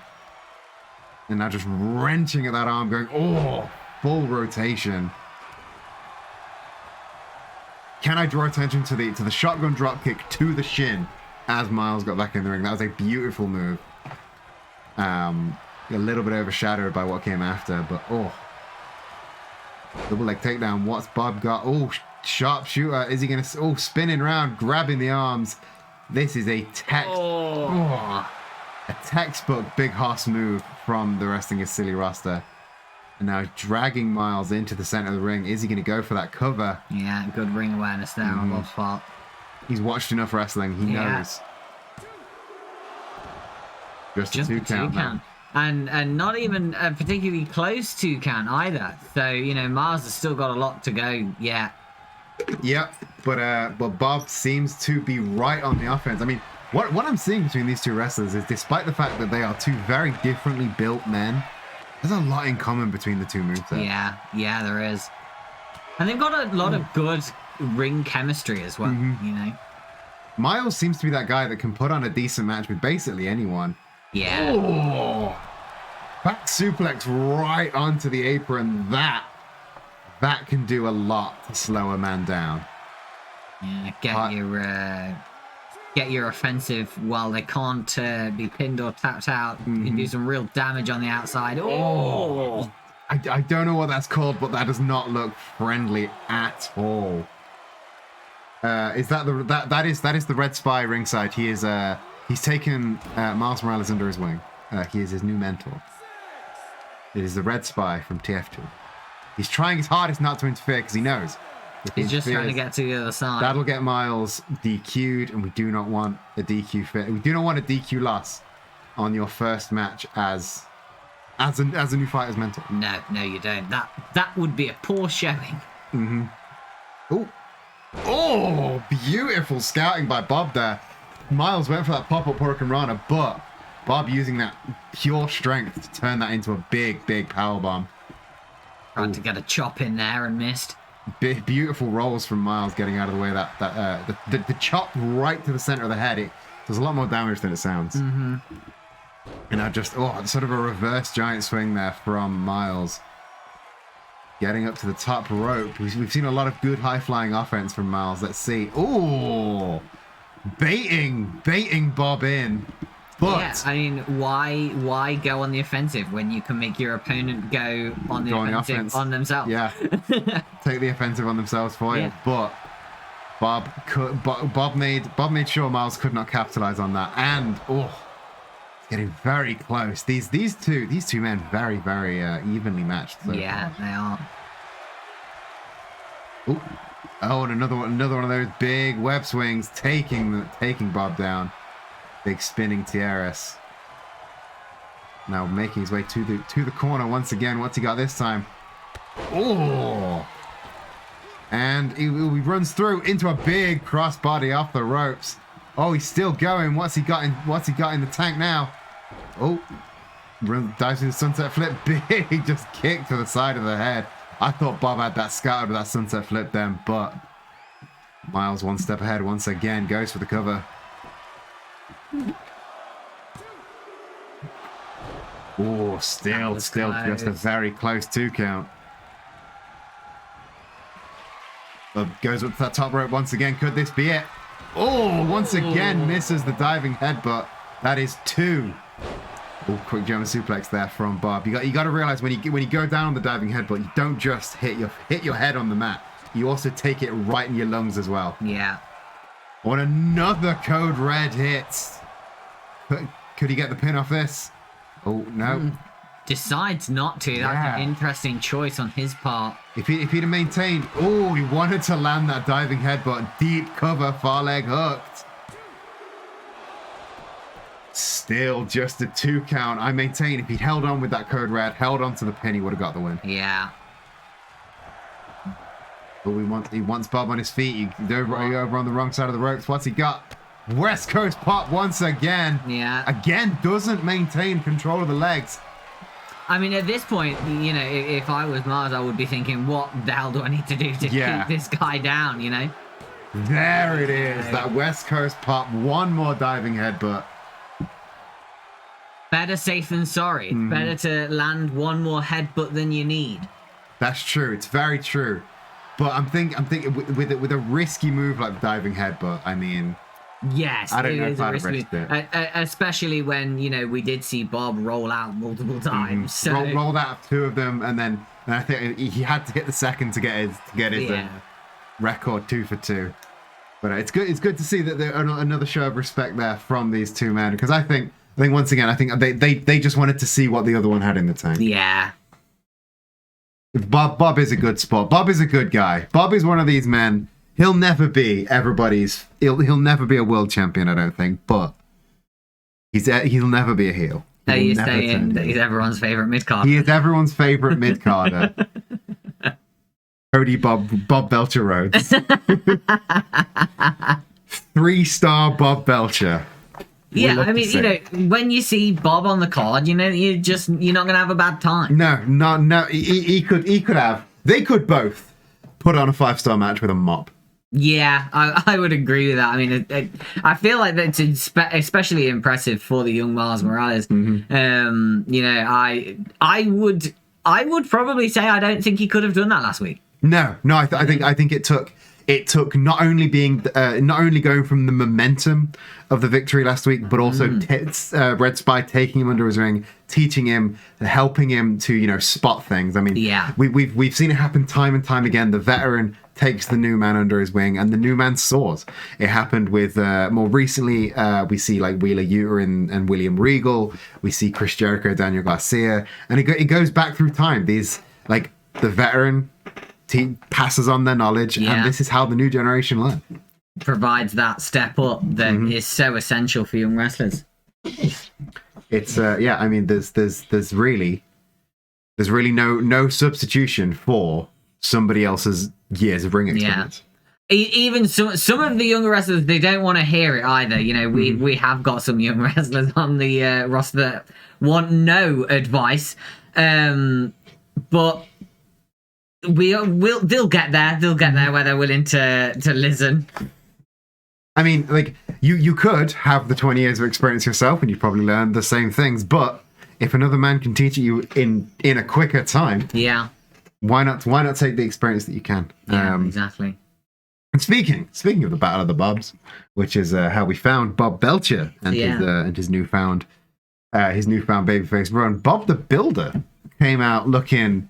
And now just wrenching at that arm, going, oh, full rotation. Can I draw attention to the shotgun drop kick to the shin as Miles got back in the ring? That was a beautiful move. A little bit overshadowed by what came after, but oh. Double leg takedown. What's Bob got? Oh, sharpshooter. Is he going to... Oh, spinning around, grabbing the arms. This is a textbook Big Hoss move from the Wrestling is Silly roster. And now dragging Miles into the center of the ring. Is he going to go for that cover? Yeah, good ring awareness there on Bob's part. He's watched enough wrestling. He knows. Just a two count. And not even a particularly close 2 count either. So, you know, Miles has still got a lot to go yet. Yep, but Bob seems to be right on the offense. I mean, what I'm seeing between these two wrestlers is, despite the fact that they are two very differently built men, there's a lot in common between the two movesets. Yeah, there is. And they've got a lot of good ring chemistry as well, you know. Miles seems to be that guy that can put on a decent match with basically anyone. Yeah. Oh, back suplex right onto the apron. That can do a lot to slow a man down. Yeah, get your offensive while they can't be pinned or tapped out. You can do some real damage on the outside. Oh! I don't know what that's called, but that does not look friendly at all. Is that that is the Red Spy ringside? He is he's taken Miles Morales under his wing. He is his new mentor. It is the Red Spy from TF2. He's trying his hardest not to interfere because he knows. He's just trying to get to the other side. That'll get Miles DQ'd, and we do not want a DQ fit. We do not want a DQ loss on your first match as a new fighter's mentor. No, you don't. That would be a poor showing. Oh, beautiful scouting by Bob there. Miles went for that pop-up hurricanrana, but Bob using that pure strength to turn that into a big powerbomb. Tried to get a chop in there and missed. Beautiful rolls from Miles getting out of the way. The chop right to the center of the head. It does a lot more damage than it sounds. And now just sort of a reverse giant swing there from Miles. Getting up to the top rope. We've seen a lot of good high flying offense from Miles. Let's see. Oh, baiting Bob in. But yeah, I mean, why go on the offensive when you can make your opponent go on the offensive on themselves? Yeah, take the offensive on themselves for you. But Bob made sure Miles could not capitalize on that, and getting very close. These two men very evenly matched. So yeah, far. They are. Oh, and another one of those big web swings taking Bob down. Big spinning tiaras. Now making his way to the corner once again. What's he got this time? Oh! And he runs through into a big crossbody off the ropes. Oh, he's still going. What's he got in the tank now? Oh, dives into the sunset flip. Big, just kick to the side of the head. I thought Bob had that scattered with that sunset flip then, but Miles one step ahead once again, goes for the cover. Oh, still just a very close 2 count. Goes up to that top rope once again. Could this be it? Oh, once again misses the diving headbutt. That is 2. Oh, quick German suplex there from Bob. You got to realize when you go down on the diving headbutt, you don't just hit your head on the mat. You also take it right in your lungs as well. Yeah. On another code red hit. Could he get the pin off this? Oh, no. Decides not to. That's an interesting choice on his part. If he'd have maintained... Oh, he wanted to land that diving headbutt. Deep cover, far leg hooked. Still just a 2 count. I maintain if he'd held on with that code red, held on to the pin, he would have got the win. Yeah. But he wants Bob on his feet. He's over on the wrong side of the ropes. What's he got? West Coast pop once again. Yeah. Again, doesn't maintain control of the legs. I mean, at this point, you know, if I was Mars, I would be thinking, what the hell do I need to do to keep this guy down, you know? There it is. That West Coast pop. One more diving headbutt. Better safe than sorry. It's better to land one more headbutt than you need. That's true. It's very true. But I'm thinking with a risky move like the diving headbutt, I mean... Yes, I don't know it if is a I'd risky risked it. Especially when, you know, we did see Bob roll out multiple times. So Rolled out 2 of them, and then I think he had to hit the second to get his record 2 for 2. But it's good to see that there another show of respect there from these 2 men, because I think once again they just wanted to see what the other one had in the tank. Yeah. Bob is a good sport. Bob is a good guy. Bob is one of these men. He'll never be everybody's. He'll never be a world champion, I don't think. But he'll never be a heel. Are you saying that he's everyone's favorite mid-carder? He is everyone's favorite mid-carder. Cody Bob Belcher Rhodes. 3-star Bob Belcher. Yeah, I mean, you know, when you see Bob on the card, you know, you're not gonna have a bad time. No. He could have. They could both put on a 5-star match with a mop. Yeah, I would agree with that. I mean, I feel like that's especially impressive for the young Mars Morales. Mm-hmm. You know, I would probably say I don't think he could have done that last week. No, I think it took not only going from the momentum of the victory last week, but also Red Spy taking him under his wing, teaching him, helping him to, you know, spot things. I mean, we've seen it happen time and time again. The veteran takes the new man under his wing, and the new man soars. It happened with more recently. We see like Wheeler Yuta and William Regal. We see Chris Jericho, Daniel Garcia, and it goes back through time. These like the veteran team passes on their knowledge, and this is how the new generation learn. Provides that step up that is so essential for young wrestlers. It's I mean, there's really no substitution for somebody else's years of ring experience. Even some of the younger wrestlers, they don't want to hear it either. You know, we have got some young wrestlers on the roster that want no advice, but they'll get there. They'll get there where they're willing to listen. I mean, like you could have the 20 years of experience yourself, and you probably learn the same things. But if another man can teach you in a quicker time, why not take the experience that you can? Exactly. And speaking of the Battle of the Bobs, which is how we found Bob Belcher and his newfound babyface run, Bob the Builder came out looking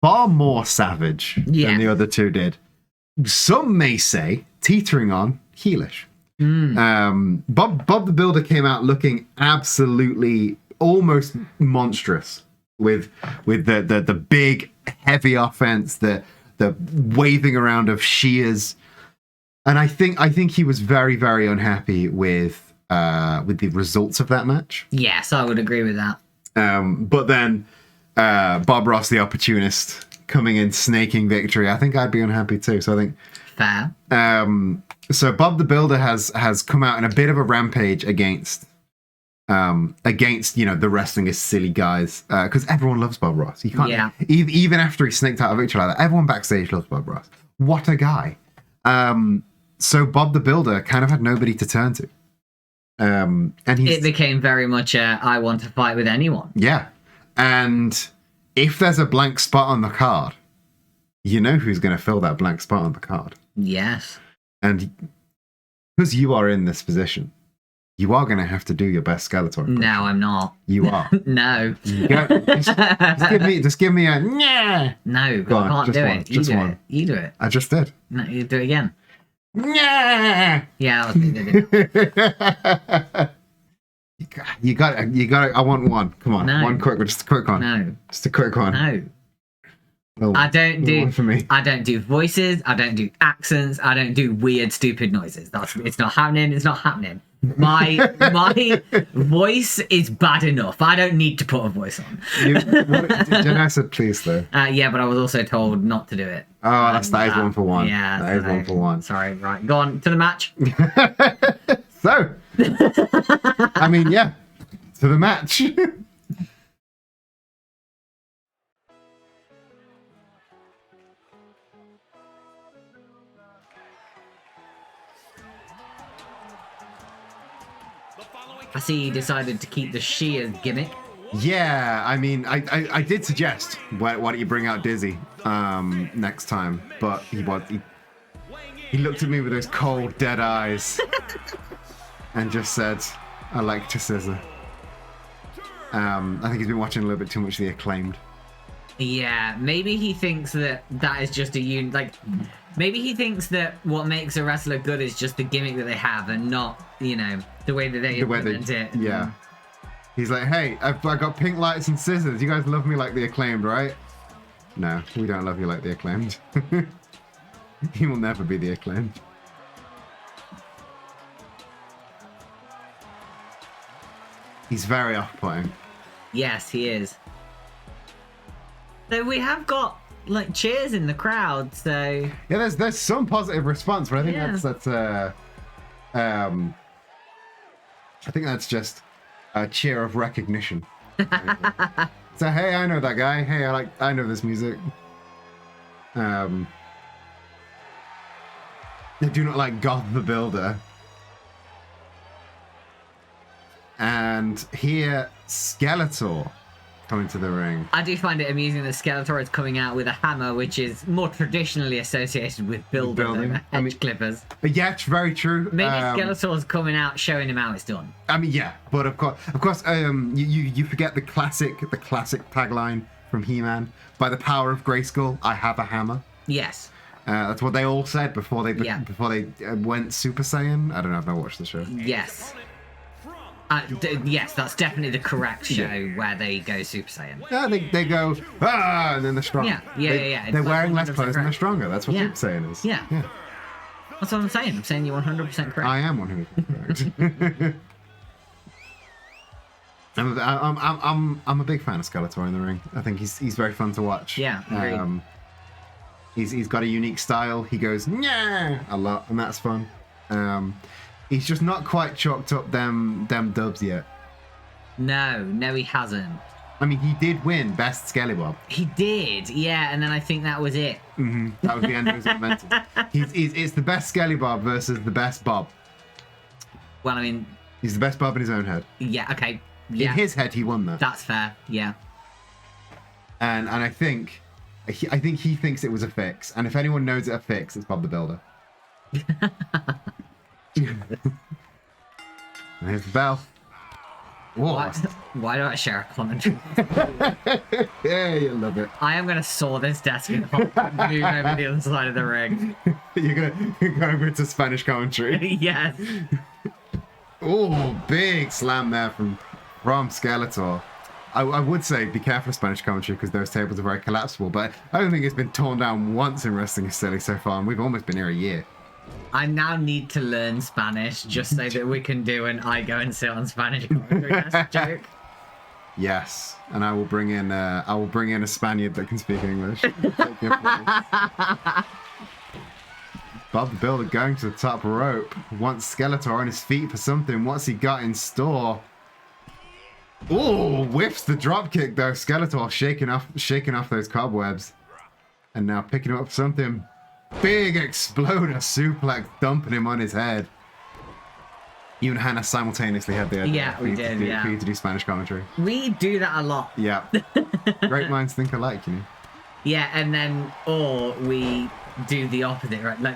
far more savage than the other 2 did. Some may say teetering on heelish. Bob the Builder came out looking absolutely almost monstrous with the big heavy offense, the waving around of shears, and I think he was very, very unhappy with the results of that match. Yes, I would agree with that. But then Bob Ross, the opportunist, coming in snaking victory. I think I'd be unhappy too. So I think Fair. so Bob the Builder has come out in a bit of a rampage against the wrestling is silly guys, because everyone loves Bob Ross. You can't, Yeah. even after he snaked out a victory like that, everyone backstage loves Bob Ross. What a guy. So Bob the Builder kind of had nobody to turn to, and It became very much a I want to fight with anyone. yeah. And if there's a blank spot on the card, you know who's going to fill that blank spot on the card. Yes. And because you are in this position, you are going to have to do your best Skeletor impression. No, I'm not. You are. No. Just give me a yeah. No, Go on, I can't just do one, it. You just do one. it. You do it. I just did. No, you do it again. Yeah. Yeah, that was me. You got it. I want one. Come on, No. one quick, just a quick one. No. Just a quick one. No. Well, I don't do one for me. I don't do voices, I don't do accents, I don't do weird stupid noises. It's not happening, it's not happening. My voice is bad enough. I don't need to put a voice on. Jenna said please though. Yeah, but I was also told not to do it. Oh, that is one for one. Yeah, that is one for one. Sorry, right. Go on to the match. So, I mean, yeah, to the match. I see he decided to keep the Shears gimmick. Yeah, I mean, I did suggest why don't you bring out Dizzy next time, but he looked at me with those cold, dead eyes and just said, "I like to scissor." I think he's been watching a little bit too much of The Acclaimed. Yeah, maybe he thinks that is just maybe he thinks that what makes a wrestler good is just the gimmick that they have and not, the way that they implement it. Yeah. He's like, hey, I got pink lights and scissors. You guys love me like The Acclaimed, right? No, we don't love you like The Acclaimed. He will never be The Acclaimed. He's very off-putting. Yes, he is. So we have got cheers in the crowd. So yeah, there's some positive response, but I think I think that's just a cheer of recognition. So hey, I know that guy. Hey, I know this music. They do not like Goth the Builder. And here, Skeletor coming to the ring. I do find it amusing that Skeletor is coming out with a hammer, which is more traditionally associated with building than hedge clippers. Yeah, it's very true. Maybe Skeletor's coming out showing him how it's done. I mean, yeah, but of course, you forget the classic tagline from He-Man: "By the power of Grayskull, I have a hammer." Yes. That's what they all said before they went Super Saiyan. I don't know if I watched the show. Yes. Yes, that's definitely the correct show where they go Super Saiyan. Yeah, they go and then they're stronger. Yeah. They're wearing less clothes and they're stronger. That's what Super Saiyan is. Yeah. That's what I'm saying. I'm saying you're 100% correct. I am 100% correct. I'm a big fan of Skeletor in the ring. I think he's very fun to watch. Yeah, agreed. He's got a unique style. He goes yeah a lot, and that's fun. He's just not quite chalked up them dubs yet. No, he hasn't. I mean, he did win Best Skeletor. He did, yeah, and then I think that was it. Mm-hmm. That was the end of his momentum. It's the best Skeletor versus the best Bob. Well, I mean... He's the best Bob in his own head. Yeah, okay. Yeah. In his head, he won that. That's fair, yeah. And I think he thinks it was a fix. And if anyone knows it's a fix, it's Bob the Builder. There's the bell. Why do I share a commentary? Yeah, you love it. I am going to saw this desk and move over the other side of the ring. You're gonna go over to Spanish commentary. Yes. Oh, big slam there from Skeletor. I would say be careful of Spanish commentary because those tables are very collapsible, but I don't think it's been torn down once in Wrestling is Silly so far, and we've almost been here a year. I now need to learn Spanish just so that we can do an I go and sit on Spanish commentary joke. Yes, and I will bring in a Spaniard that can speak English. Take your place. Bob the Builder going to the top rope. Wants Skeletor on his feet for something. What's he got in store? Oh, whiffs the drop kick though. Skeletor shaking off those cobwebs, and now picking up something. Big exploder suplex, dumping him on his head. You and Hannah simultaneously had the idea. Yeah, we did. For you to do Spanish commentary. We do that a lot. Yeah. Great minds think alike, you know. Yeah, and then or we do the opposite, right? Like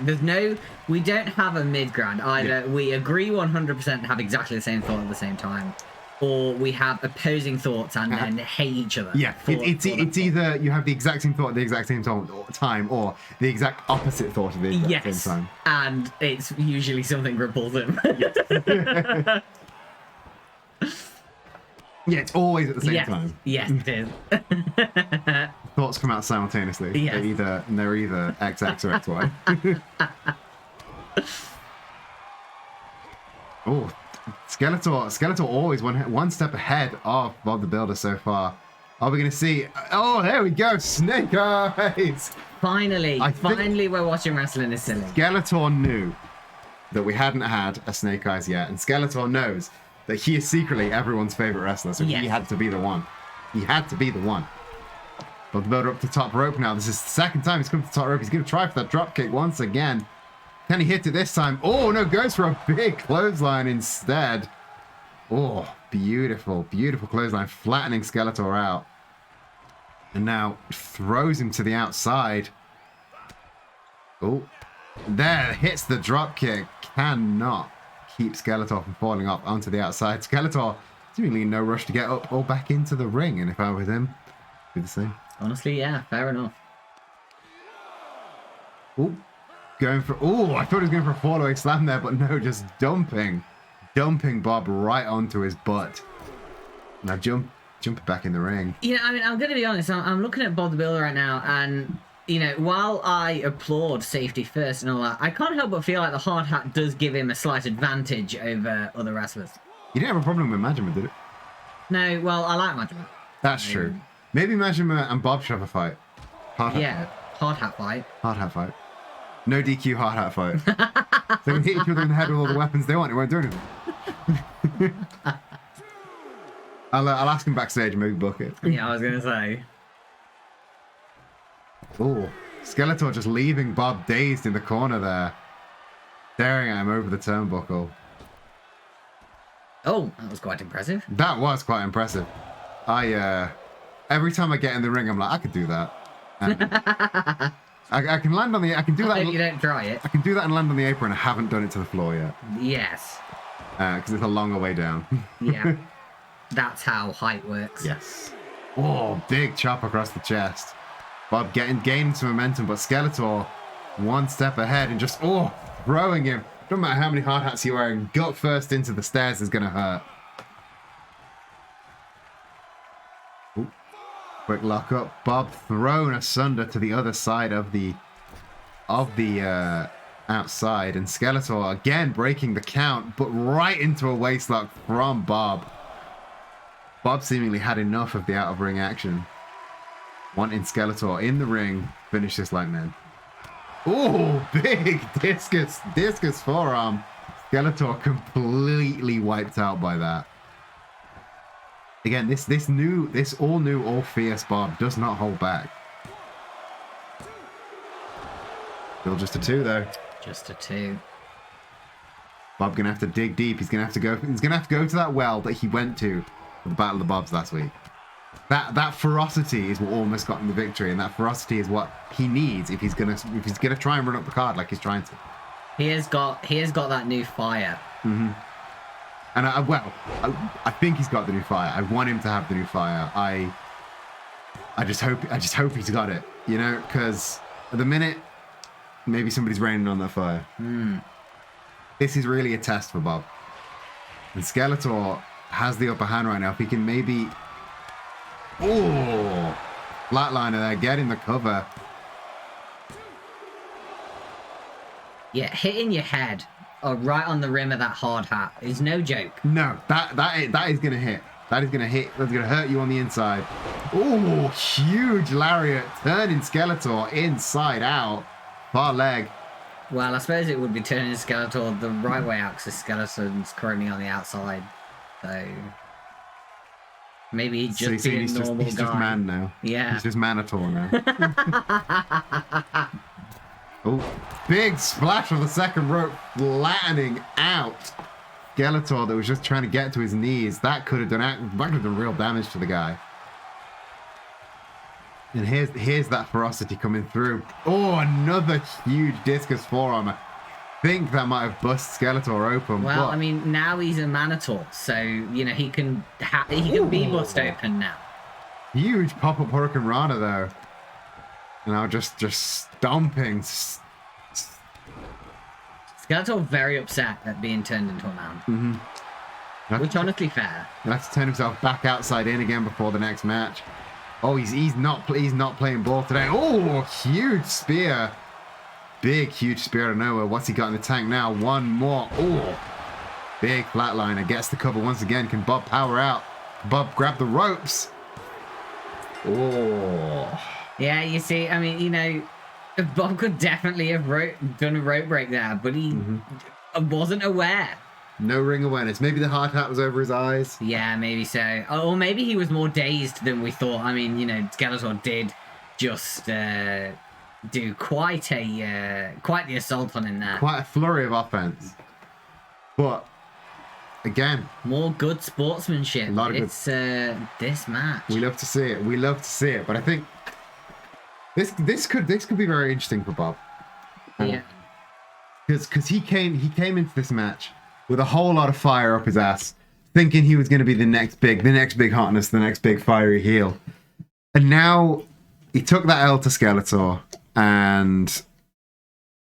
we don't have a mid ground. Either we agree 100% and have exactly the same thought at the same time, or we have opposing thoughts and then hate each other. Yeah, it's either you have the exact same thought at the exact same time, or the exact opposite thought at the exact same time. And it's usually something repulsive. Yeah, it's always at the same time. Yes, it is. Thoughts come out simultaneously. Yes. They're either XX or XY. Oh, Skeletor always one step ahead of Bob the Builder so far. Are we going to see? Oh, there we go, Snake Eyes. Finally, we're watching wrestling is silly. Skeletor knew that we hadn't had a Snake Eyes yet, and Skeletor knows that he is secretly everyone's favorite wrestler, so he had to be the one. He had to be the one. Bob the Builder up to top rope now. This is the second time he's come to top rope. He's going to try for that drop kick once again. Can he hit it this time? Oh, no, goes for a big clothesline instead. Oh, beautiful, beautiful clothesline, flattening Skeletor out. And now throws him to the outside. Oh, there, hits the drop kick. Cannot keep Skeletor from falling off onto the outside. Skeletor seemingly in no rush to get up or back into the ring. And if I were him, do the same. Honestly, yeah, fair enough. Oh, going for... Oh, I thought he was going for a fall-away slam there, but no, just dumping Bob right onto his butt. Now jump back in the ring. You know, I mean, I'm going to be honest. I'm looking at Bob the Builder right now, and, you know, while I applaud safety first and all that, I can't help but feel like the hard hat does give him a slight advantage over other wrestlers. You didn't have a problem with Majima, did it? No, well, I like Majima. That's true. Maybe Majima and Bob should have a fight. Hard hat fight. No DQ hard hat fight. They can hit each other in the head with all the weapons they want. It won't do anything. I'll ask him backstage and maybe book it. Yeah, I was going to say. Oh, Skeletor just leaving Bob dazed in the corner there. Staring at him over the turnbuckle. Oh, that was quite impressive. That was quite impressive. Every time I get in the ring, I'm like, I could do that. And I can land on the... I can do that. You don't try it. I can do that and land on the apron. I haven't done it to the floor yet. Yes. Because it's a longer way down. Yeah. That's how height works. Yes. Oh, big chop across the chest. Bob gaining some momentum, but Skeletor one step ahead and just, throwing him. Don't matter how many hard hats you're wearing, gut first into the stairs is going to hurt. Ooh. Quick lock up. Bob thrown asunder to the other side of the outside, and Skeletor again breaking the count, but right into a waistlock from Bob. Bob seemingly had enough of the out of ring action, wanting Skeletor in the ring. Finish this like men. Oh, big discus forearm. Skeletor completely wiped out by that. Again, this all new, all fierce Bob does not hold back. Still just a 2 though. Just a 2. Bob gonna have to dig deep. He's gonna have to go to that well that he went to for the Battle of the Bobs last week. That ferocity is what almost got him the victory, and that ferocity is what he needs if he's gonna try and run up the card like he's trying to. He has got that new fire. Mm-hmm. And I think he's got the new fire. I want him to have the new fire. I just hope he's got it. You know, because at the minute, maybe somebody's raining on that fire. This is really a test for Bob. And Skeletor has the upper hand right now. If he can maybe... Oh! Flatliner there, getting the cover. Yeah, hitting your head or right on the rim of that hard hat is no joke. No, that is gonna hit. That is gonna hit. That's gonna hurt you on the inside. Oh, huge lariat turning Skeletor inside out. Far leg. Well, I suppose it would be turning Skeletor the right way out because Skeleton's currently on the outside. So maybe he'd just be a normal he's guy. just man now. Yeah. He's just Manator now. Oh, big splash of the second rope, flattening out Skeletor that was just trying to get to his knees. That could have done real damage to the guy. And here's that ferocity coming through. Oh, another huge discus forearm. I think that might have bust Skeletor open. Well, but... I mean, now he's a Manator, so you know he can be bust open now. Huge pop-up Hurricane Rana though. And now just stomping. Skeletor very upset at being turned into a man. Which honestly fair. He'll have to turn himself back outside in again before the next match. Oh, he's not playing ball today. Oh, huge spear. Big, huge spear out of nowhere. What's he got in the tank now? One more. Oh, big flatliner. Gets the cover once again. Can Bob power out? Bob grab the ropes. Oh. Yeah, you see, I mean, you know, Bob could definitely have done a rope break there, but he wasn't aware. No ring awareness. Maybe the hard hat was over his eyes. Yeah, maybe so. Or maybe he was more dazed than we thought. I mean, you know, Skeletor did just do quite the assault on him there. Quite a flurry of offense. But again, more good sportsmanship. A lot of it's this match. We love to see it. We love to see it. But I think this could be very interesting for Bob. Yeah. Because he came into this match with a whole lot of fire up his ass, thinking he was going to be the next big hotness, the next big fiery heel. And now he took that L to Skeletor, and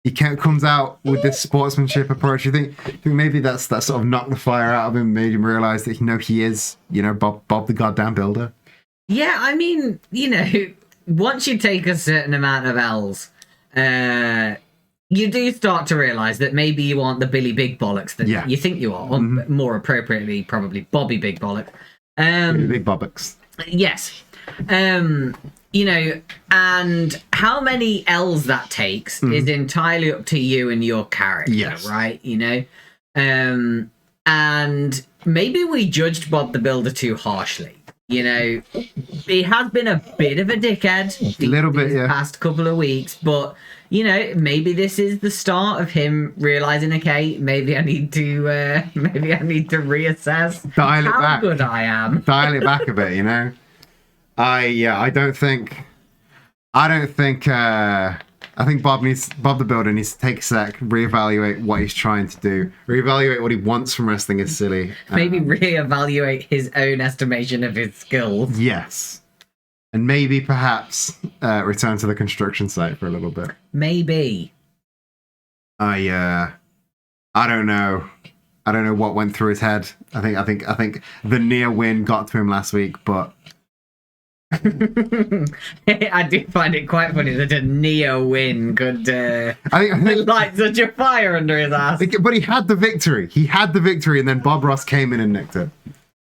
he comes out with this sportsmanship approach. You think maybe that's that sort of knocked the fire out of him, made him realize that he is, Bob the goddamn builder. Yeah, I mean, once you take a certain amount of L's, you do start to realize that maybe you aren't the Billy Big Bollocks that you think you are, or more appropriately, probably Bobby Big Bollock. Big Bobbocks. Yes. And how many L's that takes is entirely up to you and your character, right? And maybe we judged Bob the Builder too harshly. He has been a bit of a dickhead these past couple of weeks, but maybe this is the start of him realizing, okay, maybe I need to reassess how good I am. Dial it back a bit, I think Bob the Builder needs to take a sec, reevaluate what he's trying to do, reevaluate what he wants from wrestling is silly. Maybe reevaluate his own estimation of his skills. Yes. And maybe perhaps return to the construction site for a little bit. Maybe. I don't know. I don't know what went through his head. I think the near win got to him last week, but I do find it quite funny that a Neo win could I think light such a fire under his ass. But he had the victory. And then Bob Ross came in and nicked it.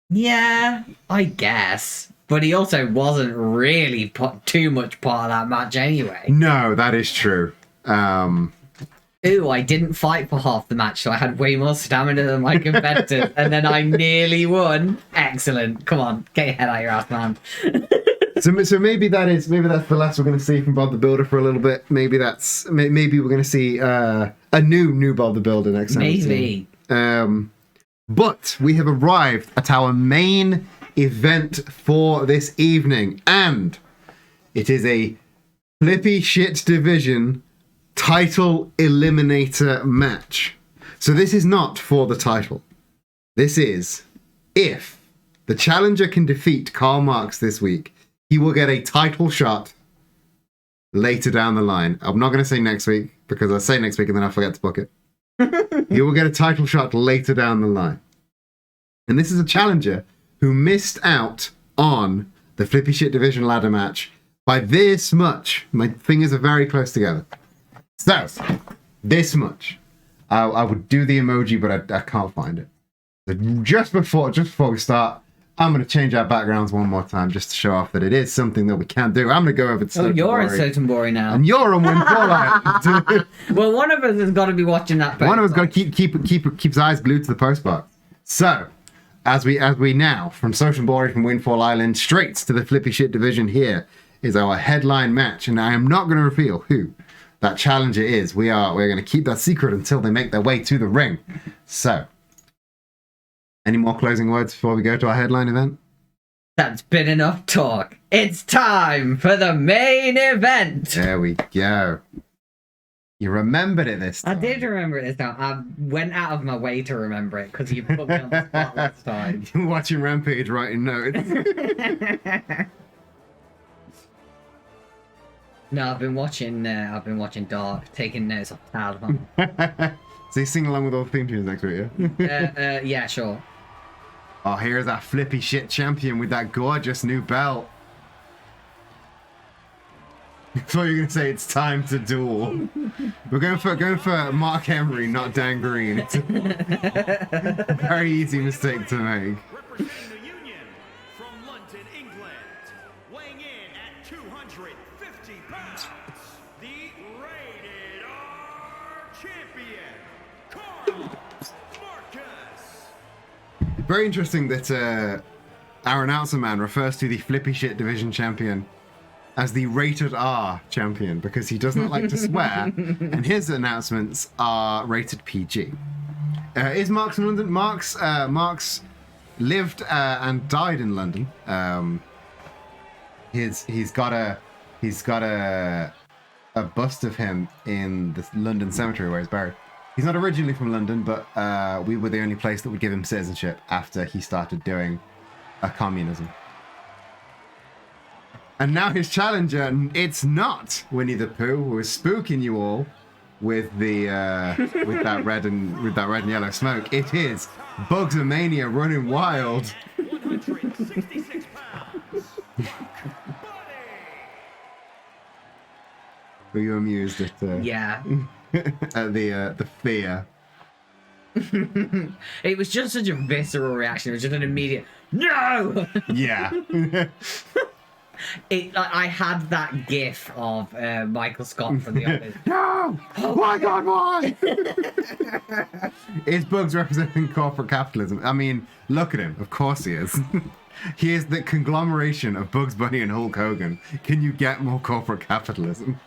Yeah, I guess. But he also wasn't really too much part of that match anyway. No, that is true. Ooh, I didn't fight for half the match, so I had way more stamina than my competitors, and then I nearly won. Excellent. Come on, get your head out your ass, man. So maybe that's the last we're going to see from Bob the Builder for a little bit. Maybe we're going to see a new Bob the Builder next time. Maybe. But we have arrived at our main event for this evening, and it is a Flippy Shit Division title eliminator match. So this is not for the title. This is if the challenger can defeat Karl Marx this week, he will get a title shot later down the line. I'm not going to say next week because I say next week and then I forget to book it. He will get a title shot later down the line. And this is a challenger who missed out on the Flippy Shit Division ladder match by this much. My fingers are very close together. So, this much. I would do the emoji, but I can't find it. So just before we start, I'm going to change our backgrounds one more time just to show off that it is something that we can do. I'm going to go over to Oh, you're in Sotenbori, Sotenbori now. and you're on WiS. Well, one of us has got to be watching that. One of us got to keep his eyes glued to the postbox. So, as we now from Sotenbori from Windfall Island straight to the flippy shit division, here is our headline match, and I am not going to reveal who that challenger is. We're going to keep that secret until they make their way to the ring. So, any more closing words before we go to our headline event? That's been enough talk. It's time for the main event. There we go. You remembered it this I time. did remember it this time. I went out of my way to remember it because you put me on the spot last time. You're watching Rampage, writing notes. No, I've been watching Dark, taking notes off the album. So you sing along with all the theme tunes next week, yeah? Yeah, sure. Oh, here's our flippy shit champion with that gorgeous new belt. I thought you were going to say it's time to duel. We're going for Mark Henry, not Dan Green. It's a very easy mistake to make. Representing the Union from London, England, weighing in at 250 pounds, the Rated R Champion, Carl Marcus. Very interesting that our announcer man refers to the flippy shit division champion as the Rated R champion because he doesn't like to swear, and his announcements are rated PG. Is Mark's in London? Mark's lived and died in London. He's got a bust of him in the London cemetery where he's buried. He's not originally from London, but we were the only place that would give him citizenship after he started doing communism. And now his challenger, it's not Winnie the Pooh, who is spooking you all with the with that red and yellow smoke. It is Bugs-a-Mania running wild. 166 pounds. Were you amused at Yeah. at the fear? It was just such a visceral reaction. It was just an immediate no. Yeah. I had that gif of Michael Scott from The Office. No! Oh my God, why? Is Bugs representing corporate capitalism? I mean, look at him. Of course he is. He is the conglomeration of Bugs Bunny and Hulk Hogan. Can you get more corporate capitalism?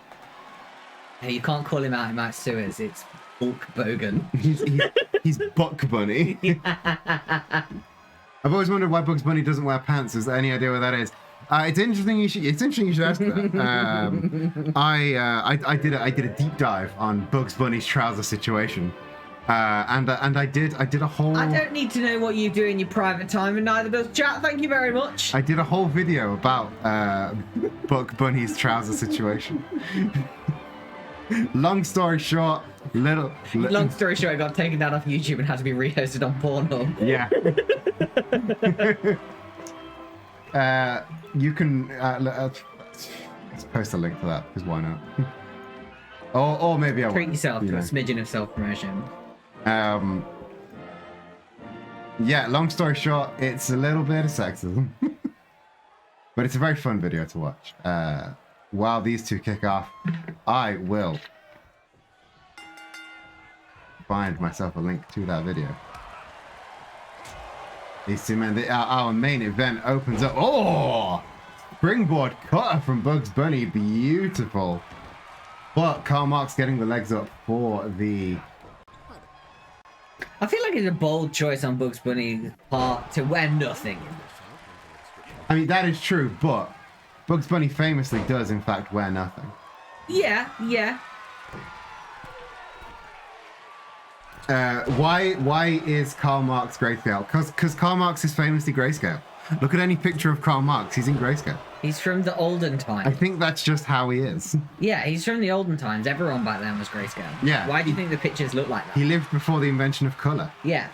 Hey, you can't call him out in Matt Sewers. It's Hulk Bogan. He's Buck Bunny. I've always wondered why Bugs Bunny doesn't wear pants. Is there any idea what that is? It's interesting. You should ask that. I did a deep dive on Bugs Bunny's trouser situation, and I did a whole. I don't need to know what you do in your private time, and neither does chat. Thank you very much. I did a whole video about Bugs Bunny's trouser situation. Long story short, Long story short, I got taken down off YouTube and had to be rehosted on Pornhub. Yeah. You can let's post a link to that because why not? or maybe I Treat won't, yourself you to a know. smidgen of self-promotion. Yeah. Long story short, it's a little bit of sexism, but it's a very fun video to watch. While these two kick off, I will find myself a link to that video. These two men, our main event opens up. Oh! Springboard cutter from Bugs Bunny. Beautiful. But Karl Marx getting the legs up for the... I feel like it's a bold choice on Bugs Bunny's part to wear nothing. I mean, that is true, but Bugs Bunny famously does, in fact, wear nothing. Yeah. Why is Karl Marx grayscale? Because Karl Marx is famously grayscale. Look at any picture of Karl Marx, he's in grayscale. He's from the olden I times. think that's just how he is. Yeah, he's from the olden times. Everyone back then was grayscale. Yeah. Why do you think the pictures look like that? He lived before the invention of colour. Yeah.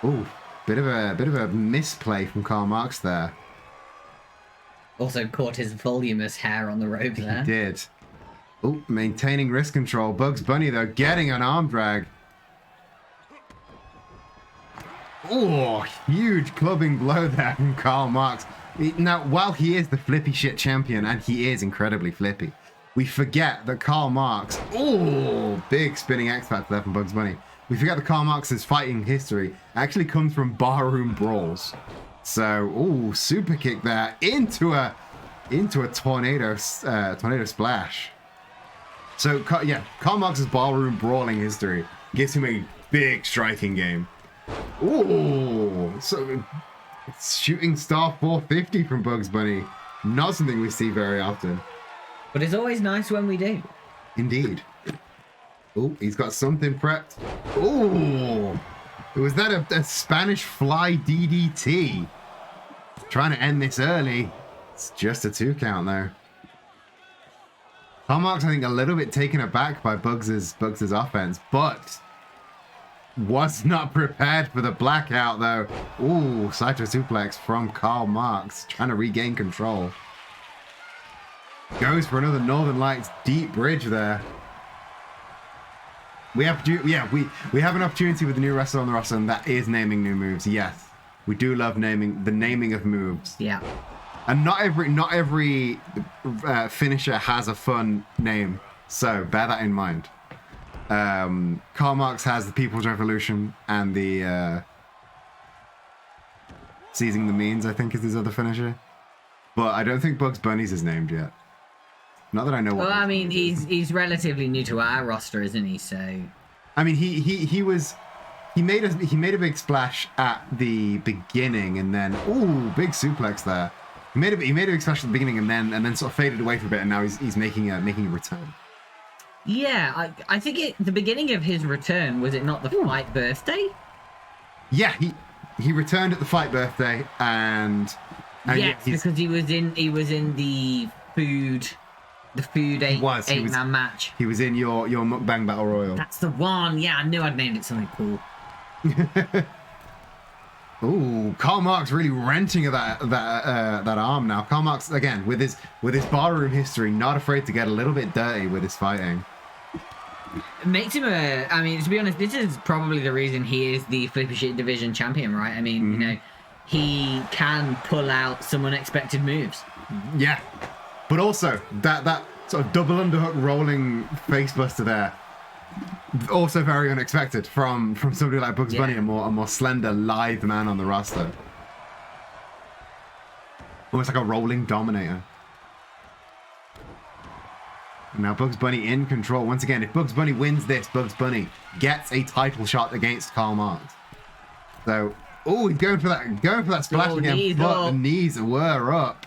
Ooh, bit of a misplay from Karl Marx there. Also caught his voluminous hair on the robe there. He did. Oh, maintaining wrist control. Bugs Bunny, though, getting an arm drag. Oh, huge clubbing blow there from Karl Marx. Now, while he is the flippy shit champion, and he is incredibly flippy, we forget that Karl Marx... Oh, big spinning X-Factor there from Bugs Bunny. We forget that Karl Marx's fighting history actually comes from barroom brawls. So, oh, super kick there into a tornado splash. So, yeah, Karl Marx's ballroom brawling history gives him a big striking game. Ooh, so it's shooting star 450 from Bugs Bunny. Not something we see very often. But it's always nice when we do. Indeed. Oh, he's got something prepped. Oh, was that a Spanish fly DDT? Trying to end this early. It's just a 2 count though. Karl Marx, I think, a little bit taken aback by Bugs's offense, but was not prepared for the blackout though. Ooh, Saito suplex from Karl Marx, trying to regain control. Goes for another Northern Lights deep bridge there. We have an opportunity with the new wrestler on the roster, and that is naming new moves. Yes, we do love naming of moves. Yeah. And not every finisher has a fun name, so bear that in mind. Karl Marx has the People's Revolution and the Seizing the Means, I think, is his other finisher. But I don't think Bugs Bunny's is named yet. Not that I know what. Well, I mean, he's relatively new to our roster, isn't he? So, I mean, he made a big splash at the beginning, and then ooh, big suplex there. He made a big splash at the beginning, and then sort of faded away for a bit, and now he's making a return. Yeah, I think the beginning of his return, was it not the fight birthday? Yeah, he returned at the fight birthday, and yes, because he was in the food eight-man match. He was in your mukbang battle royal. That's the one. Yeah, I knew I'd named it something cool. Ooh, Karl Marx really wrenching at that arm now. Karl Marx, again, with his barroom history, not afraid to get a little bit dirty with his fighting. It makes him I mean, to be honest, this is probably the reason he is the Flippy Shit Division champion, right? I mean, you know, he can pull out some unexpected moves. Yeah, but also that sort of double underhook rolling facebuster there, also very unexpected from somebody like Bugs Bunny, a more slender, lithe man on the roster. Almost like a rolling dominator. And now Bugs Bunny in control. Once again, if Bugs Bunny wins this, Bugs Bunny gets a title shot against Karl Marx. So, oh, he's going for that splash again, but the knees were up.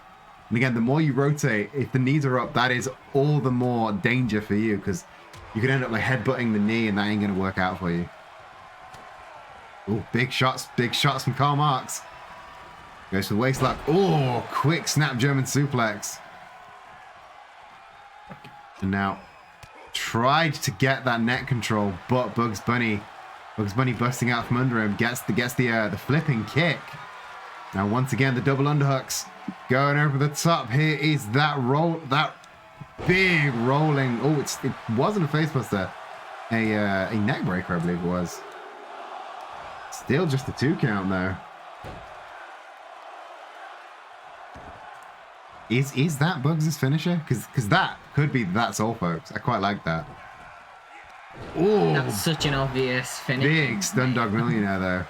And again, the more you rotate, if the knees are up, that is all the more danger for you, because you could end up like headbutting the knee, and that ain't going to work out for you. Oh, big shots from Karl Marx. Goes for the waist lock. Oh, quick snap German suplex. And now tried to get that net control, but Bugs Bunny busting out from under him gets the flipping kick. Now once again the double underhooks going over the top. Here is that big rolling. Oh, it wasn't a facebuster, a neck breaker, I believe it was. Still just a 2 count though. Is that Bugs' finisher? Because that could be That's All, folks. I quite like that. Oh, that's such an obvious finish. Big stun dog millionaire though.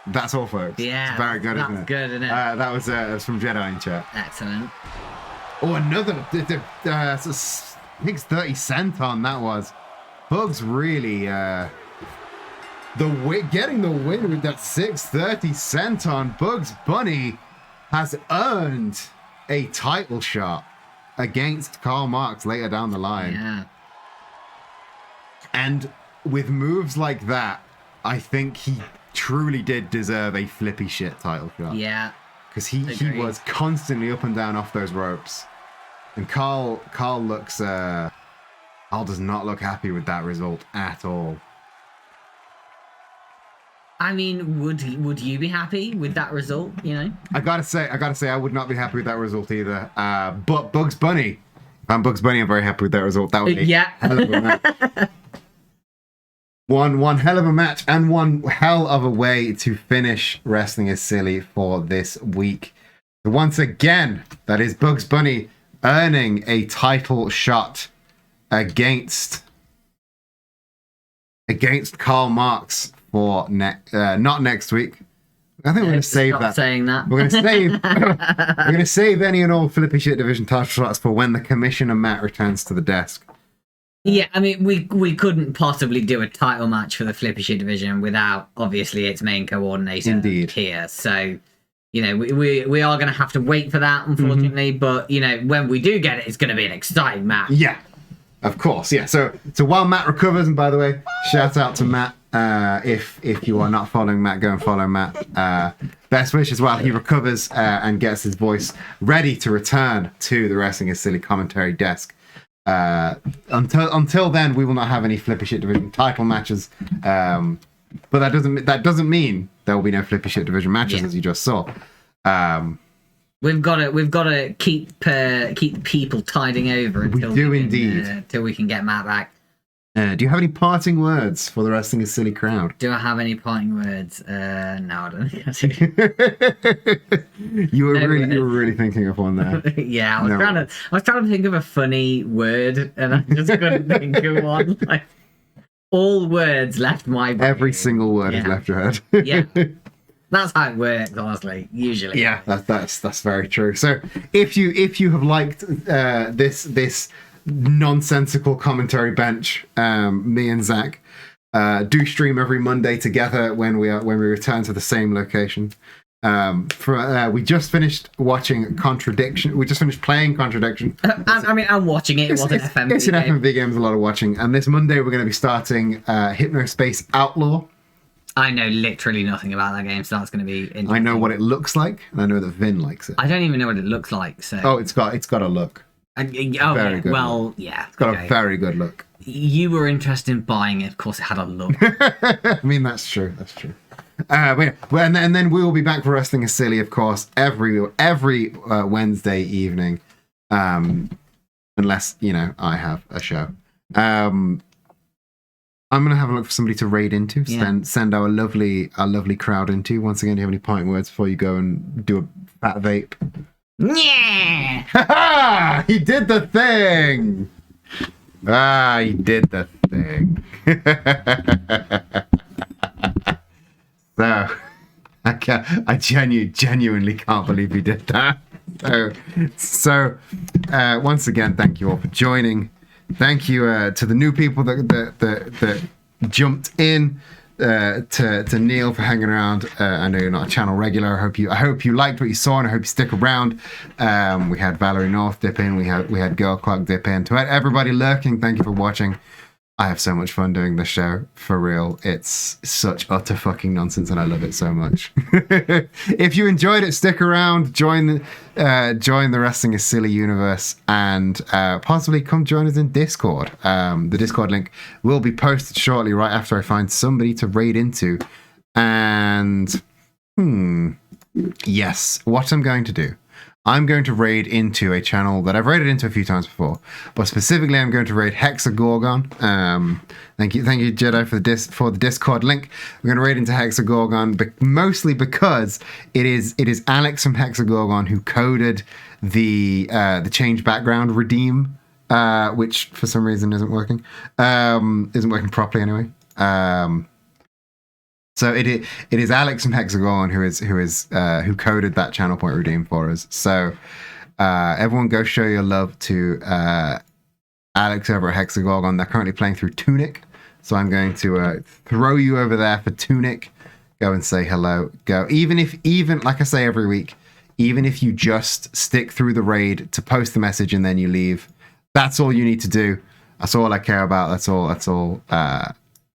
That's All, folks. Yeah, it's very good, isn't it? That's good, isn't it? That was from Jedi in chat. Excellent. Oh, another. I think it's 30 cent on that was. Bugs really getting the win with that 630 cent on. Bugs Bunny has earned a title shot against Karl Marx later down the line. Yeah. And with moves like that, I think he truly did deserve a flippy shit title shot. Yeah. Because he was constantly up and down off those ropes. And Karl does not look happy with that result at all. I mean, would you be happy with that result? You know, I gotta say, I would not be happy with that result either. But Bugs Bunny I'm Bugs Bunny. I'm very happy with that result. That was a Yeah. hell of a match. One hell of a match and one hell of a way to finish Wrestling is Silly for this week. Once again, that is Bugs Bunny earning a title shot against Karl Marx for not next week. I think we're going to save Stop that. saying that. We're going to save any and all Flippy Shit Division title shots for when the Commissioner Matt returns to the desk. Yeah, I mean, we couldn't possibly do a title match for the Flippy Shit division without, obviously, its main coordinator Indeed. here. So, you know, we are going to have to wait for that, unfortunately. But, you know, when we do get it, it's going to be an exciting match. Yeah, of course. Yeah. So while Matt recovers, and by the way, shout out to Matt. If you are not following Matt, go and follow Matt. Best wishes while he recovers and gets his voice ready to return to the Wrestling is Silly commentary desk. Until then, we will not have any Flippy Shit Division title matches. But that doesn't mean there will be no Flippy Shit Division matches, as you just saw. We've got to keep the people tiding over until until we can get Matt back. Do you have any parting words for the Wrestling is Silly crowd? Do I have any parting words? No, I don't think I do. You were really thinking of one there. Yeah, I was trying to think of a funny word, and I just couldn't think of one. Like, all words left my brain. Every single word has left your head. Yeah, that's how it works, honestly. Usually. Yeah, that's very true. So if you have liked this nonsensical commentary bench, me and Zach do stream every Monday together when we return to the same location. We just finished watching Contradiction. We just finished playing Contradiction. I'm watching it. It wasn't FMV. It's an FMV game. There's a lot of watching. And this Monday we're going to be starting Hypnospace Outlaw. I know literally nothing about that game, so that's going to be interesting. I know what it looks like, and I know that Vin likes it. I don't even know what it looks like. So. Oh, it's got a look. Very good. Well, look. Yeah. It's got a very good look. You were interested in buying it. Of course, it had a look. I mean, that's true. That's true. And then we will be back for Wrestling is Silly, of course, every Wednesday evening, unless I have a show. I'm gonna have a look for somebody to raid into. Send our lovely crowd into. Once again, do you have any parting words before you go and do a fat vape? Yeah. Ha! He did the thing. He did the thing. So I genuinely can't believe he did that. So once again, thank you all for joining. Thank you to the new people that jumped in. To Neil for hanging around. I know you're not a channel regular. I hope you liked what you saw, and I hope you stick around. We had Valerie North dip in. We had Girl Clock dip in. To everybody lurking, thank you for watching. I have so much fun doing this show, for real. It's such utter fucking nonsense, and I love it so much. If you enjoyed it, stick around, join the Wrestling is Silly universe, and possibly come join us in Discord. The Discord link will be posted shortly, right after I find somebody to raid into. And yes, what I'm going to do. I'm going to raid into a channel that I've raided into a few times before, but specifically I'm going to raid Hexagorgon. Thank you, Jedi, for the Discord link. I'm going to raid into Hexagorgon, but mostly because it is Alex from Hexagorgon who coded the change background redeem, which for some reason isn't working properly anyway. So it is Alex from Hexagon who coded that channel point redeem for us. So everyone go show your love to Alex over at Hexagon. They're currently playing through Tunic, so I'm going to throw you over there for Tunic. Go and say hello. Go even like I say every week, even if you just stick through the raid to post the message and then you leave, that's all you need to do. That's all I care about. That's all.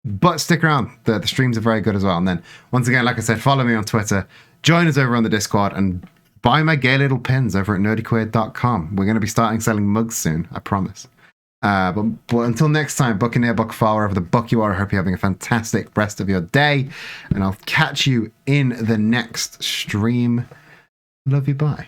But stick around. The streams are very good as well. And then, once again, like I said, follow me on Twitter. Join us over on the Discord and buy my gay little pins over at nerdyquaid.com. We're going to be starting selling mugs soon, I promise. But until next time, Buccaneer, Buckfall, wherever the buck you are, I hope you're having a fantastic rest of your day. And I'll catch you in the next stream. Love you, bye.